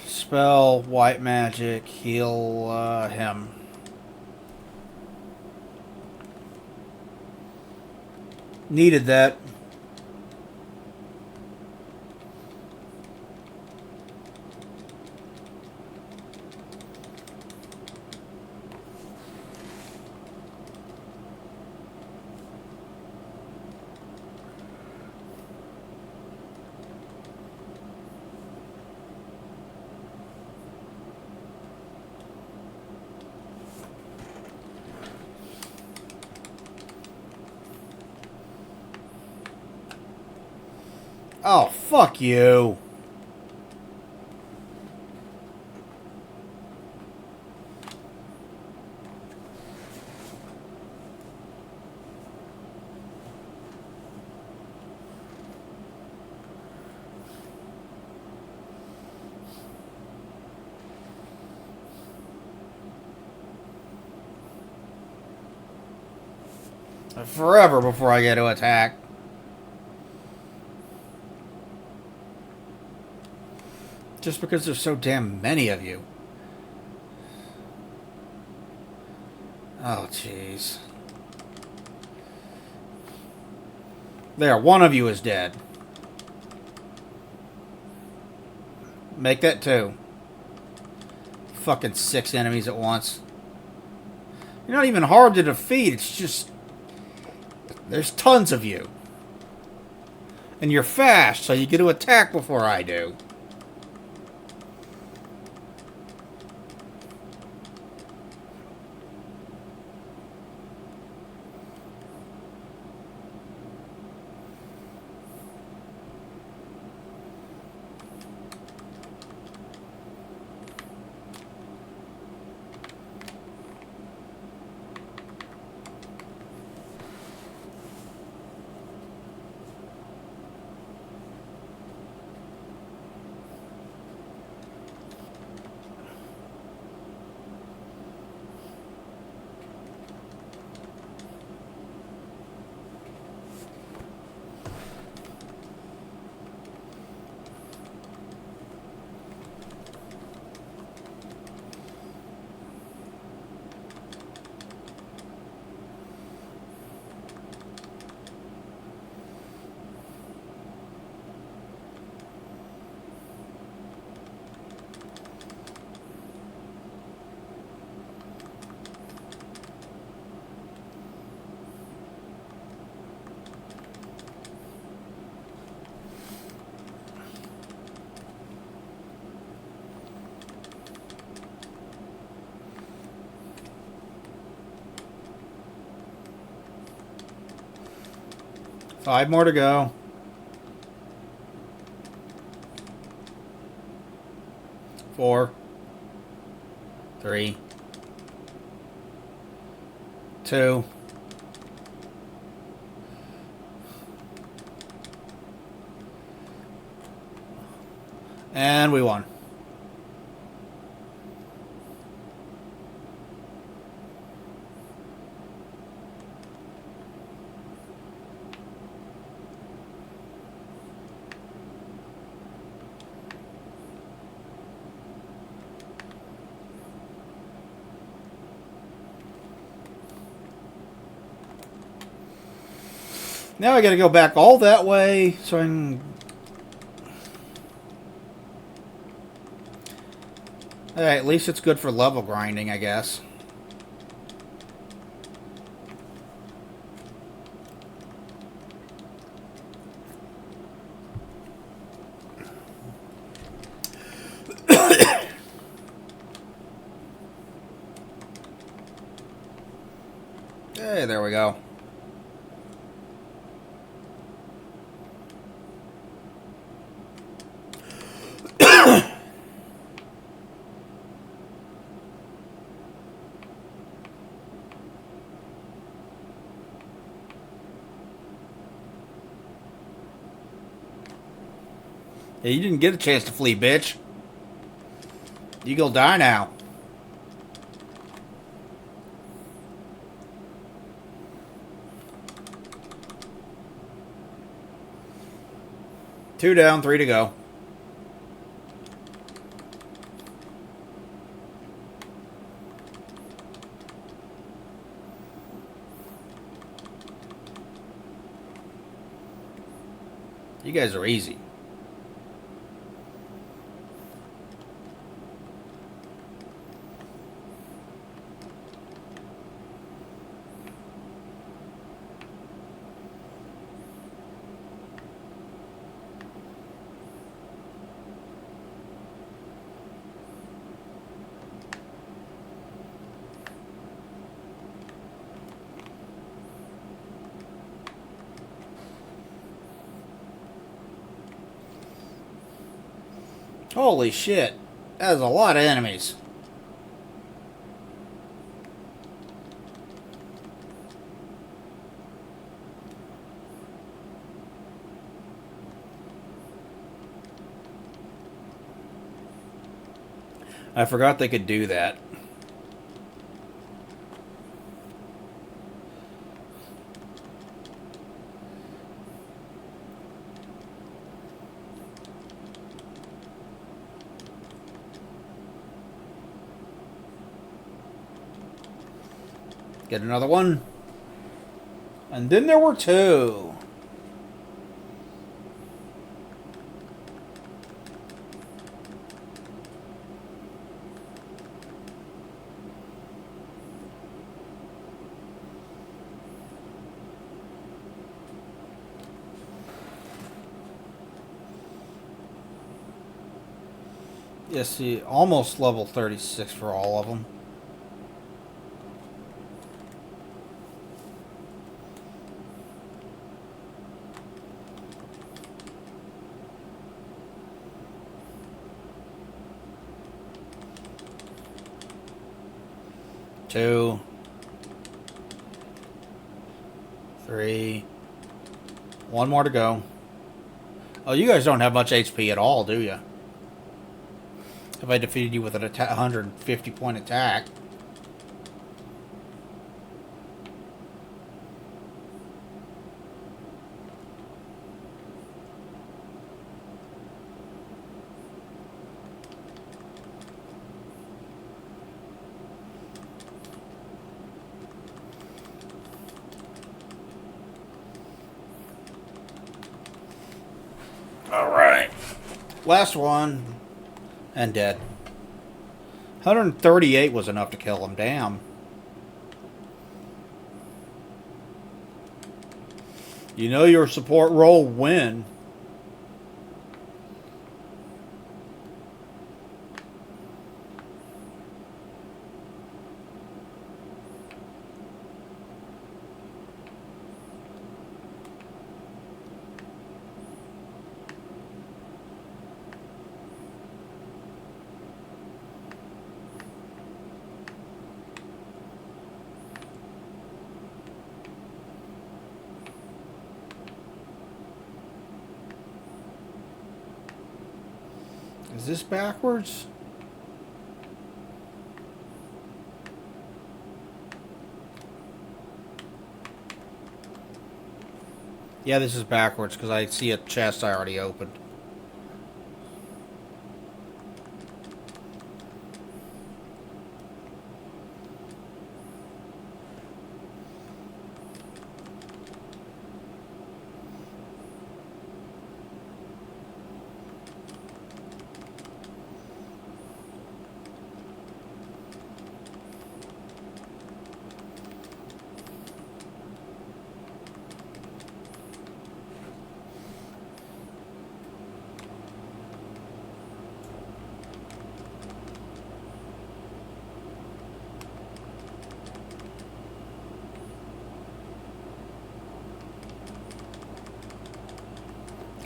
Spell, white magic, heal him. Needed that. Oh, fuck you. Forever before I get to attack. Just because there's so damn many of you. Oh, jeez. There, one of you is dead. Make that 2. Fucking 6 enemies at once. You're not even hard to defeat, it's just... There's tons of you. And you're fast, so you get to attack before I do. Five more to go. 4, 3, 2. And we won. Now I gotta go back all that way so I can... Hey, at least it's good for level grinding, I guess. Hey, there we go. Hey, you didn't get a chance to flee, bitch. You go die now. Two down, 3 to go. You guys are easy. Holy shit. That is a lot of enemies. I forgot they could do that. Get another one. And then there were two. Yes, see, almost level 36 for all of them. Two. Three. One more to go. Oh, you guys don't have much HP at all, do you? If I defeated you with an 150 point attack. Alright. Last one. And dead. 138 was enough to kill him. Damn. You know your support role win. Is this backwards? Yeah, this is backwards because I see a chest I already opened.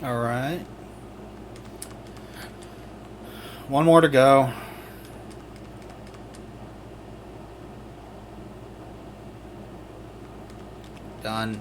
Alright. One more to go. Done.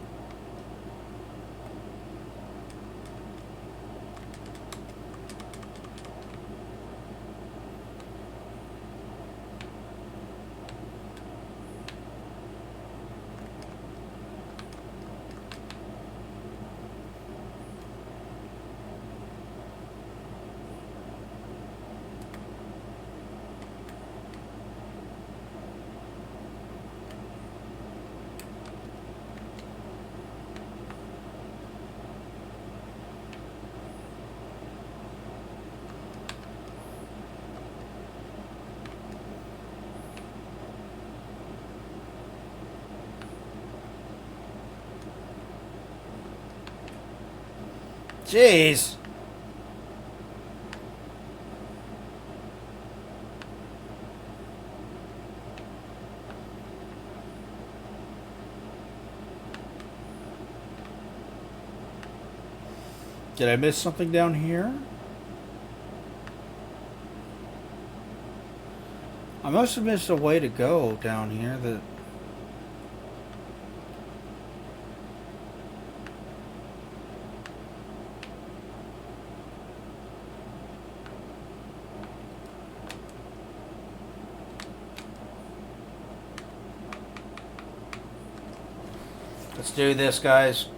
Jeez. Did I miss something down here? I must have missed a way to go down here that... Let's do this, guys.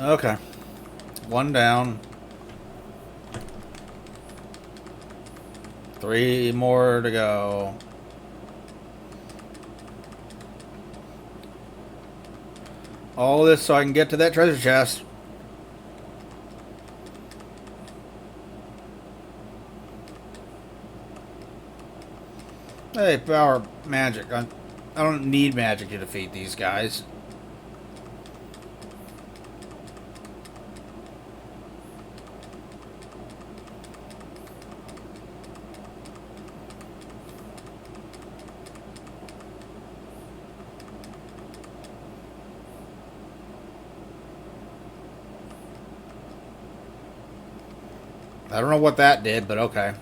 Okay. One down. 3 more to go. All this so I can get to that treasure chest. Hey, power magic. I don't need magic to defeat these guys. I don't know what that did, but okay.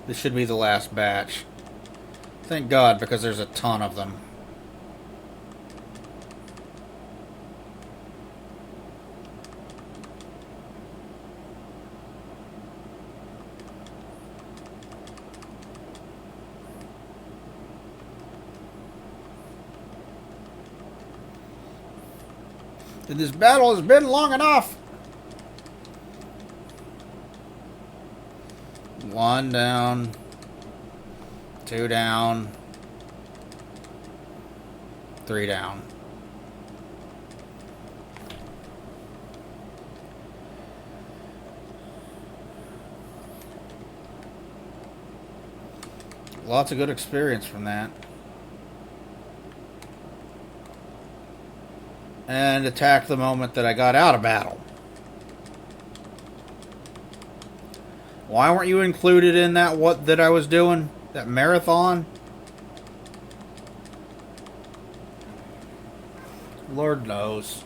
This should be the last batch. Thank God, because there's a ton of them. This battle has been long enough. 1 down. 2 down. 3 down. Lots of good experience from that. And attack the moment that I got out of battle. Why weren't you included in that I was doing? That marathon? Lord knows.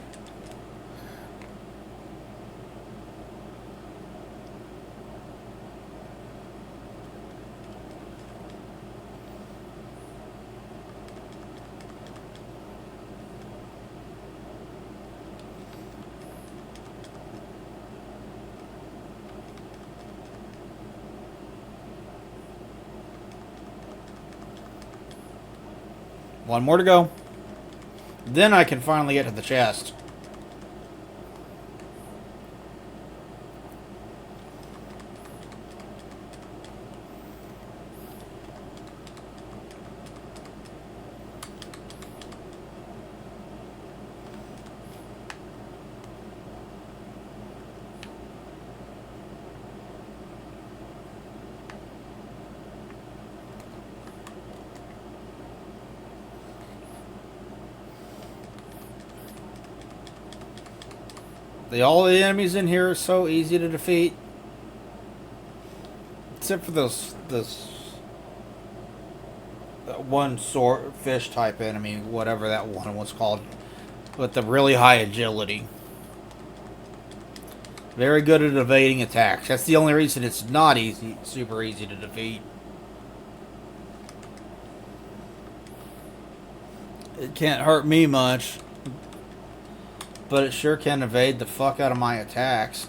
One more to go. Then I can finally get to the chest. All the enemies in here are so easy to defeat. Except for this one swordfish type enemy, whatever that one was called. With the really high agility. Very good at evading attacks. That's the only reason it's not super easy to defeat. It can't hurt me much. But it sure can evade the fuck out of my attacks.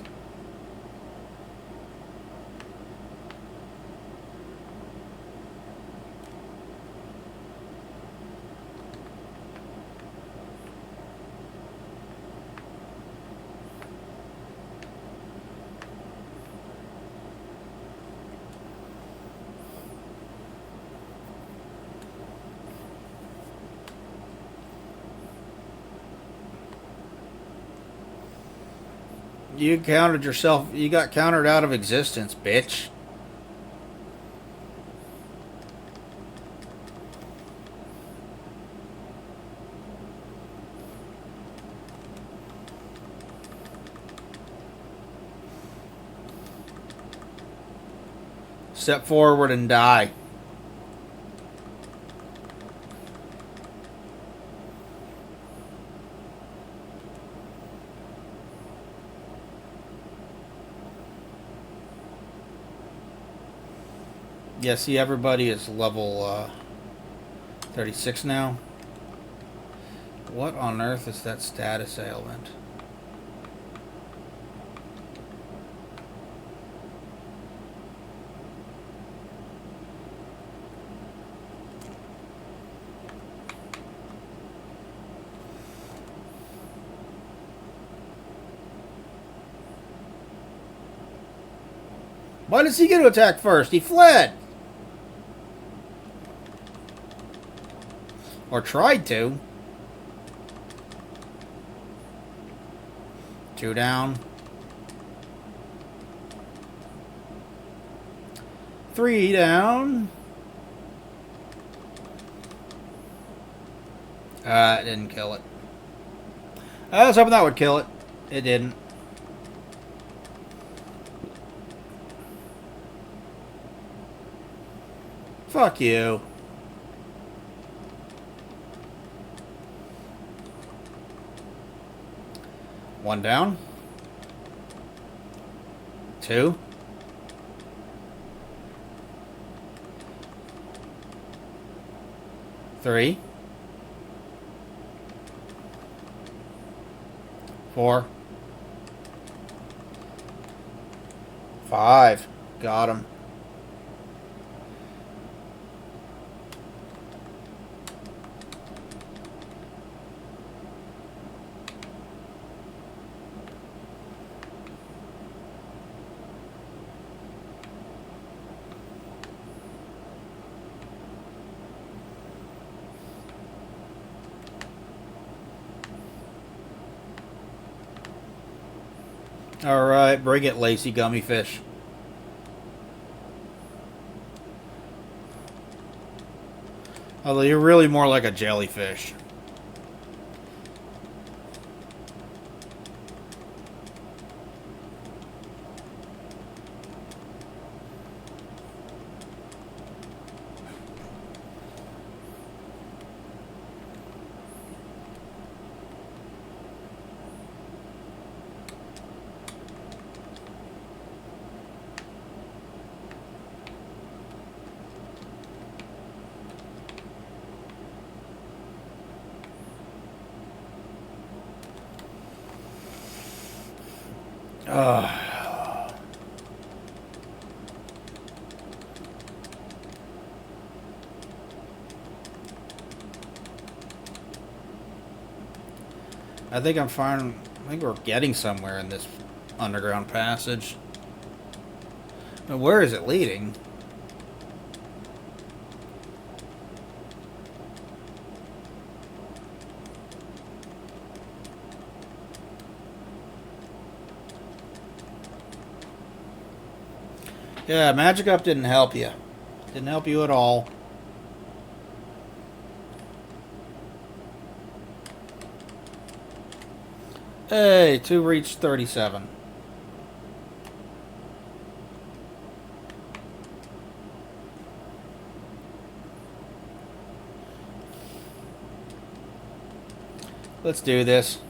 You counted yourself. You got countered out of existence, bitch. Step forward and die. Yeah, see, everybody is level 36 now. What on earth is that status ailment? Why does he get to attack first? He fled! Or tried to. 2 down. 3 down. It didn't kill it. I was hoping that would kill it. It didn't. Fuck you. One down. 2. 3. 4. 5. Got him. Alright, bring it, lacy gummy fish. Although you're really more like a jellyfish. I think I'm fine. I think we're getting somewhere in this underground passage. Now, where is it leading? Yeah, Magic Up didn't help you. Didn't help you at all. Hey, 2 reached 37. Let's do this.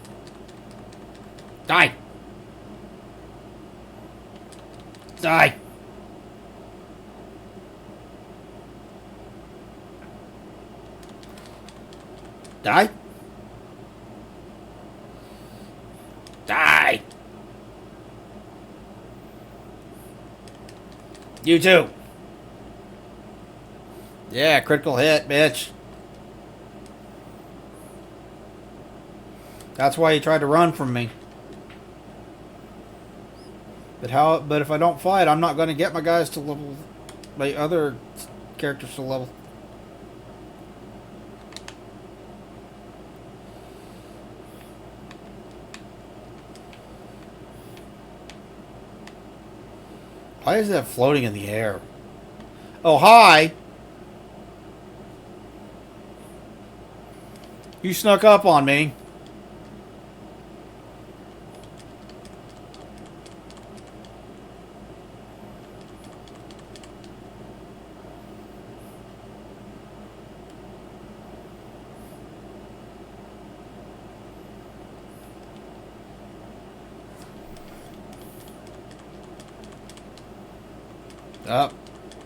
Die! Die! Die! Die! You too! Yeah, critical hit, bitch. That's why he tried to run from me. But if I don't fight, I'm not going to get my guys to level, my other characters to level. Why is that floating in the air? Oh, hi! You snuck up on me. Up.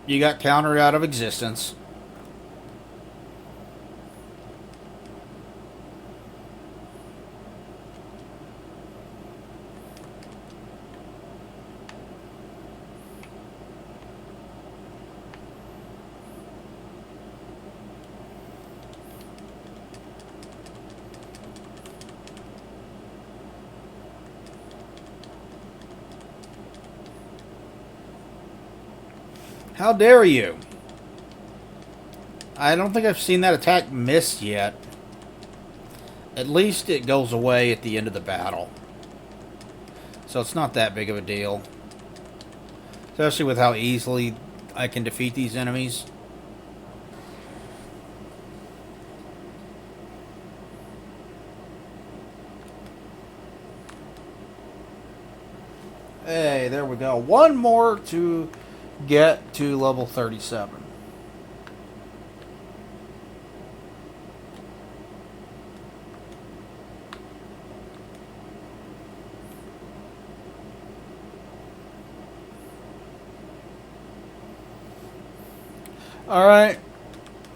You got countered out of existence. How dare you? I don't think I've seen that attack miss yet. At least it goes away at the end of the battle. So it's not that big of a deal. Especially with how easily I can defeat these enemies. Hey, there we go. One more to get to level 37. Alright.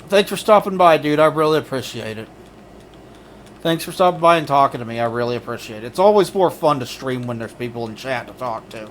Thanks for stopping by, dude. I really appreciate it. Thanks for stopping by and talking to me. I really appreciate it. It's always more fun to stream when there's people in chat to talk to.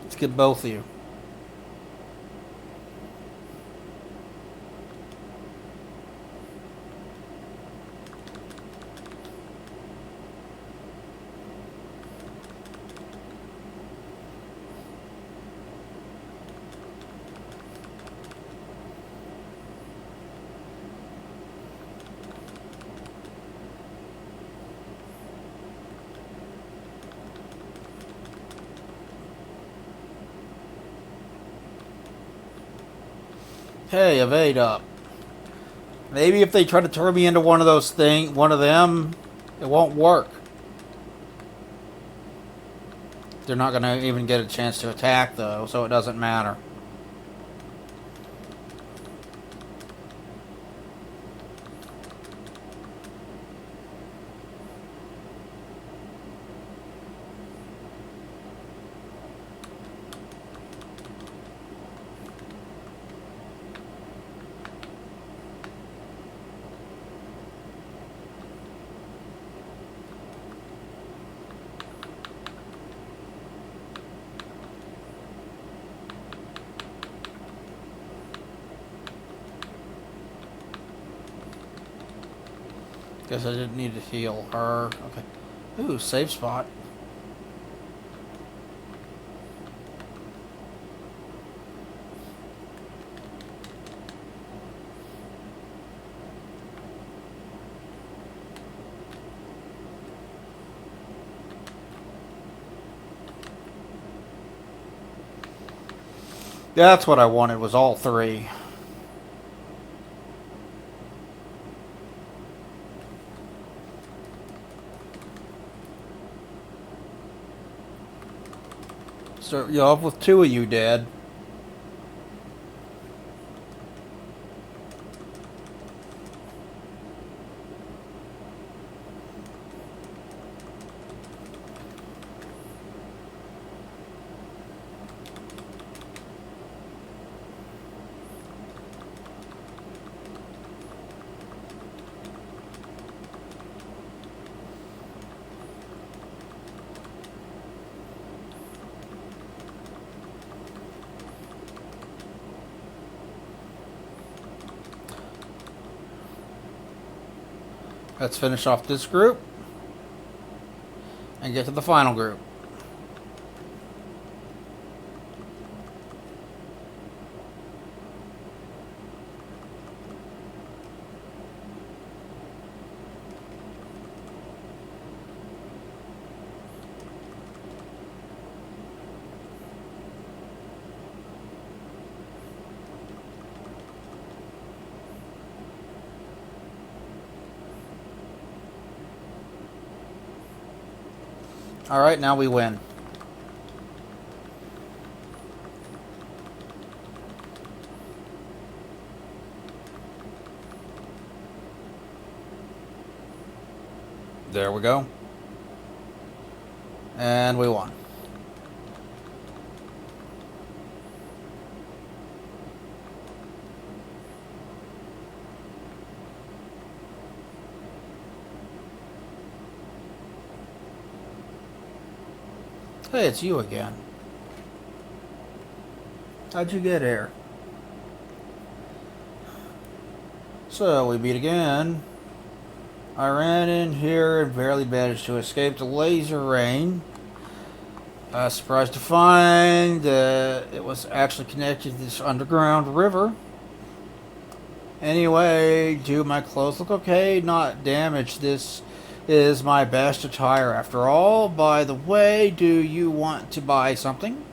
Let's get both of you. Hey, evade up. Maybe if they try to turn me into one of those one of them, it won't work. They're not going to even get a chance to attack, though, so it doesn't matter. Guess I didn't need to heal her. Okay. Ooh, safe spot. That's what I wanted, was all three. Start you off with two of you dead. Let's finish off this group and get to the final group. Alright, now we win. There we go. And we won. Hey, it's you again. How'd you get here? So, we meet again. I ran in here and barely managed to escape the laser rain. Surprised to find that it was actually connected to this underground river. Anyway, do my clothes look okay? Not damaged. This is my best attire after all. By the way, do you want to buy something?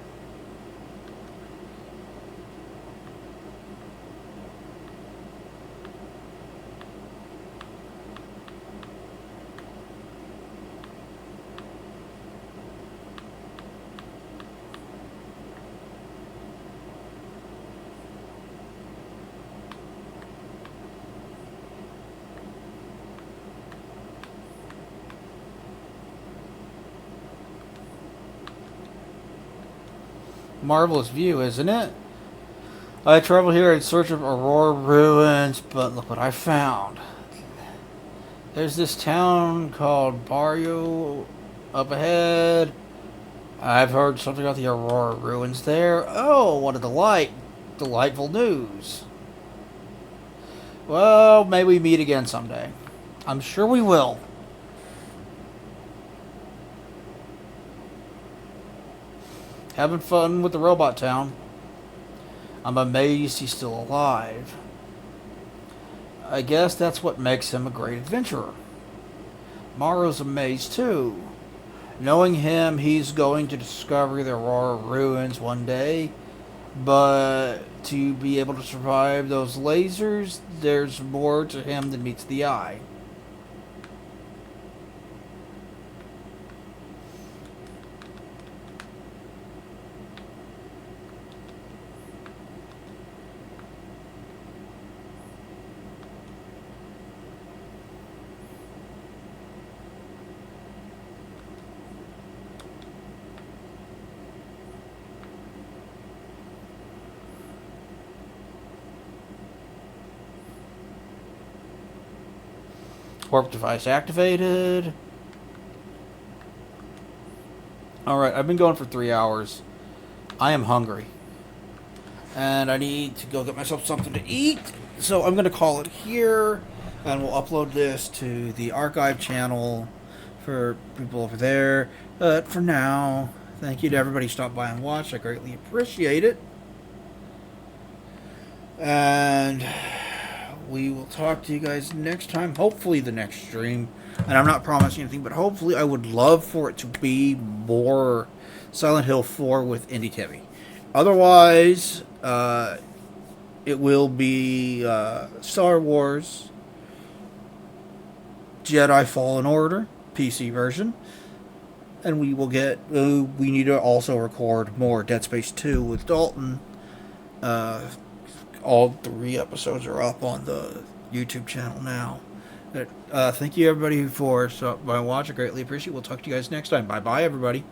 Marvelous view, isn't it? I traveled here in search of Aurora ruins, but look what I found. There's this town called Barrio up ahead. I've heard something about the Aurora ruins there. Oh, what a delight. Delightful news. Well, may we meet again someday. I'm sure we will. Having fun with the robot town. I'm amazed he's still alive. I guess that's what makes him a great adventurer. Morrow's amazed too. Knowing him, he's going to discover the Aurora ruins one day. But to be able to survive those lasers, there's more to him than meets the eye. Warp device activated. Alright, I've been going for 3 hours. I am hungry. And I need to go get myself something to eat. So I'm going to call it here. And we'll upload this to the archive channel for people over there. But for now, thank you to everybody who stopped by and watched. I greatly appreciate it. And we will talk to you guys next time. Hopefully the next stream. And I'm not promising anything, but hopefully I would love for it to be more Silent Hill 4 with Indie Timmy. Otherwise, it will be Star Wars Jedi Fallen Order PC version. And we will get... we need to also record more Dead Space 2 with Dalton. All 3 episodes are up on the YouTube channel now. Thank you everybody for stopping by and watching. I greatly appreciate it. We'll talk to you guys next time. Bye bye everybody.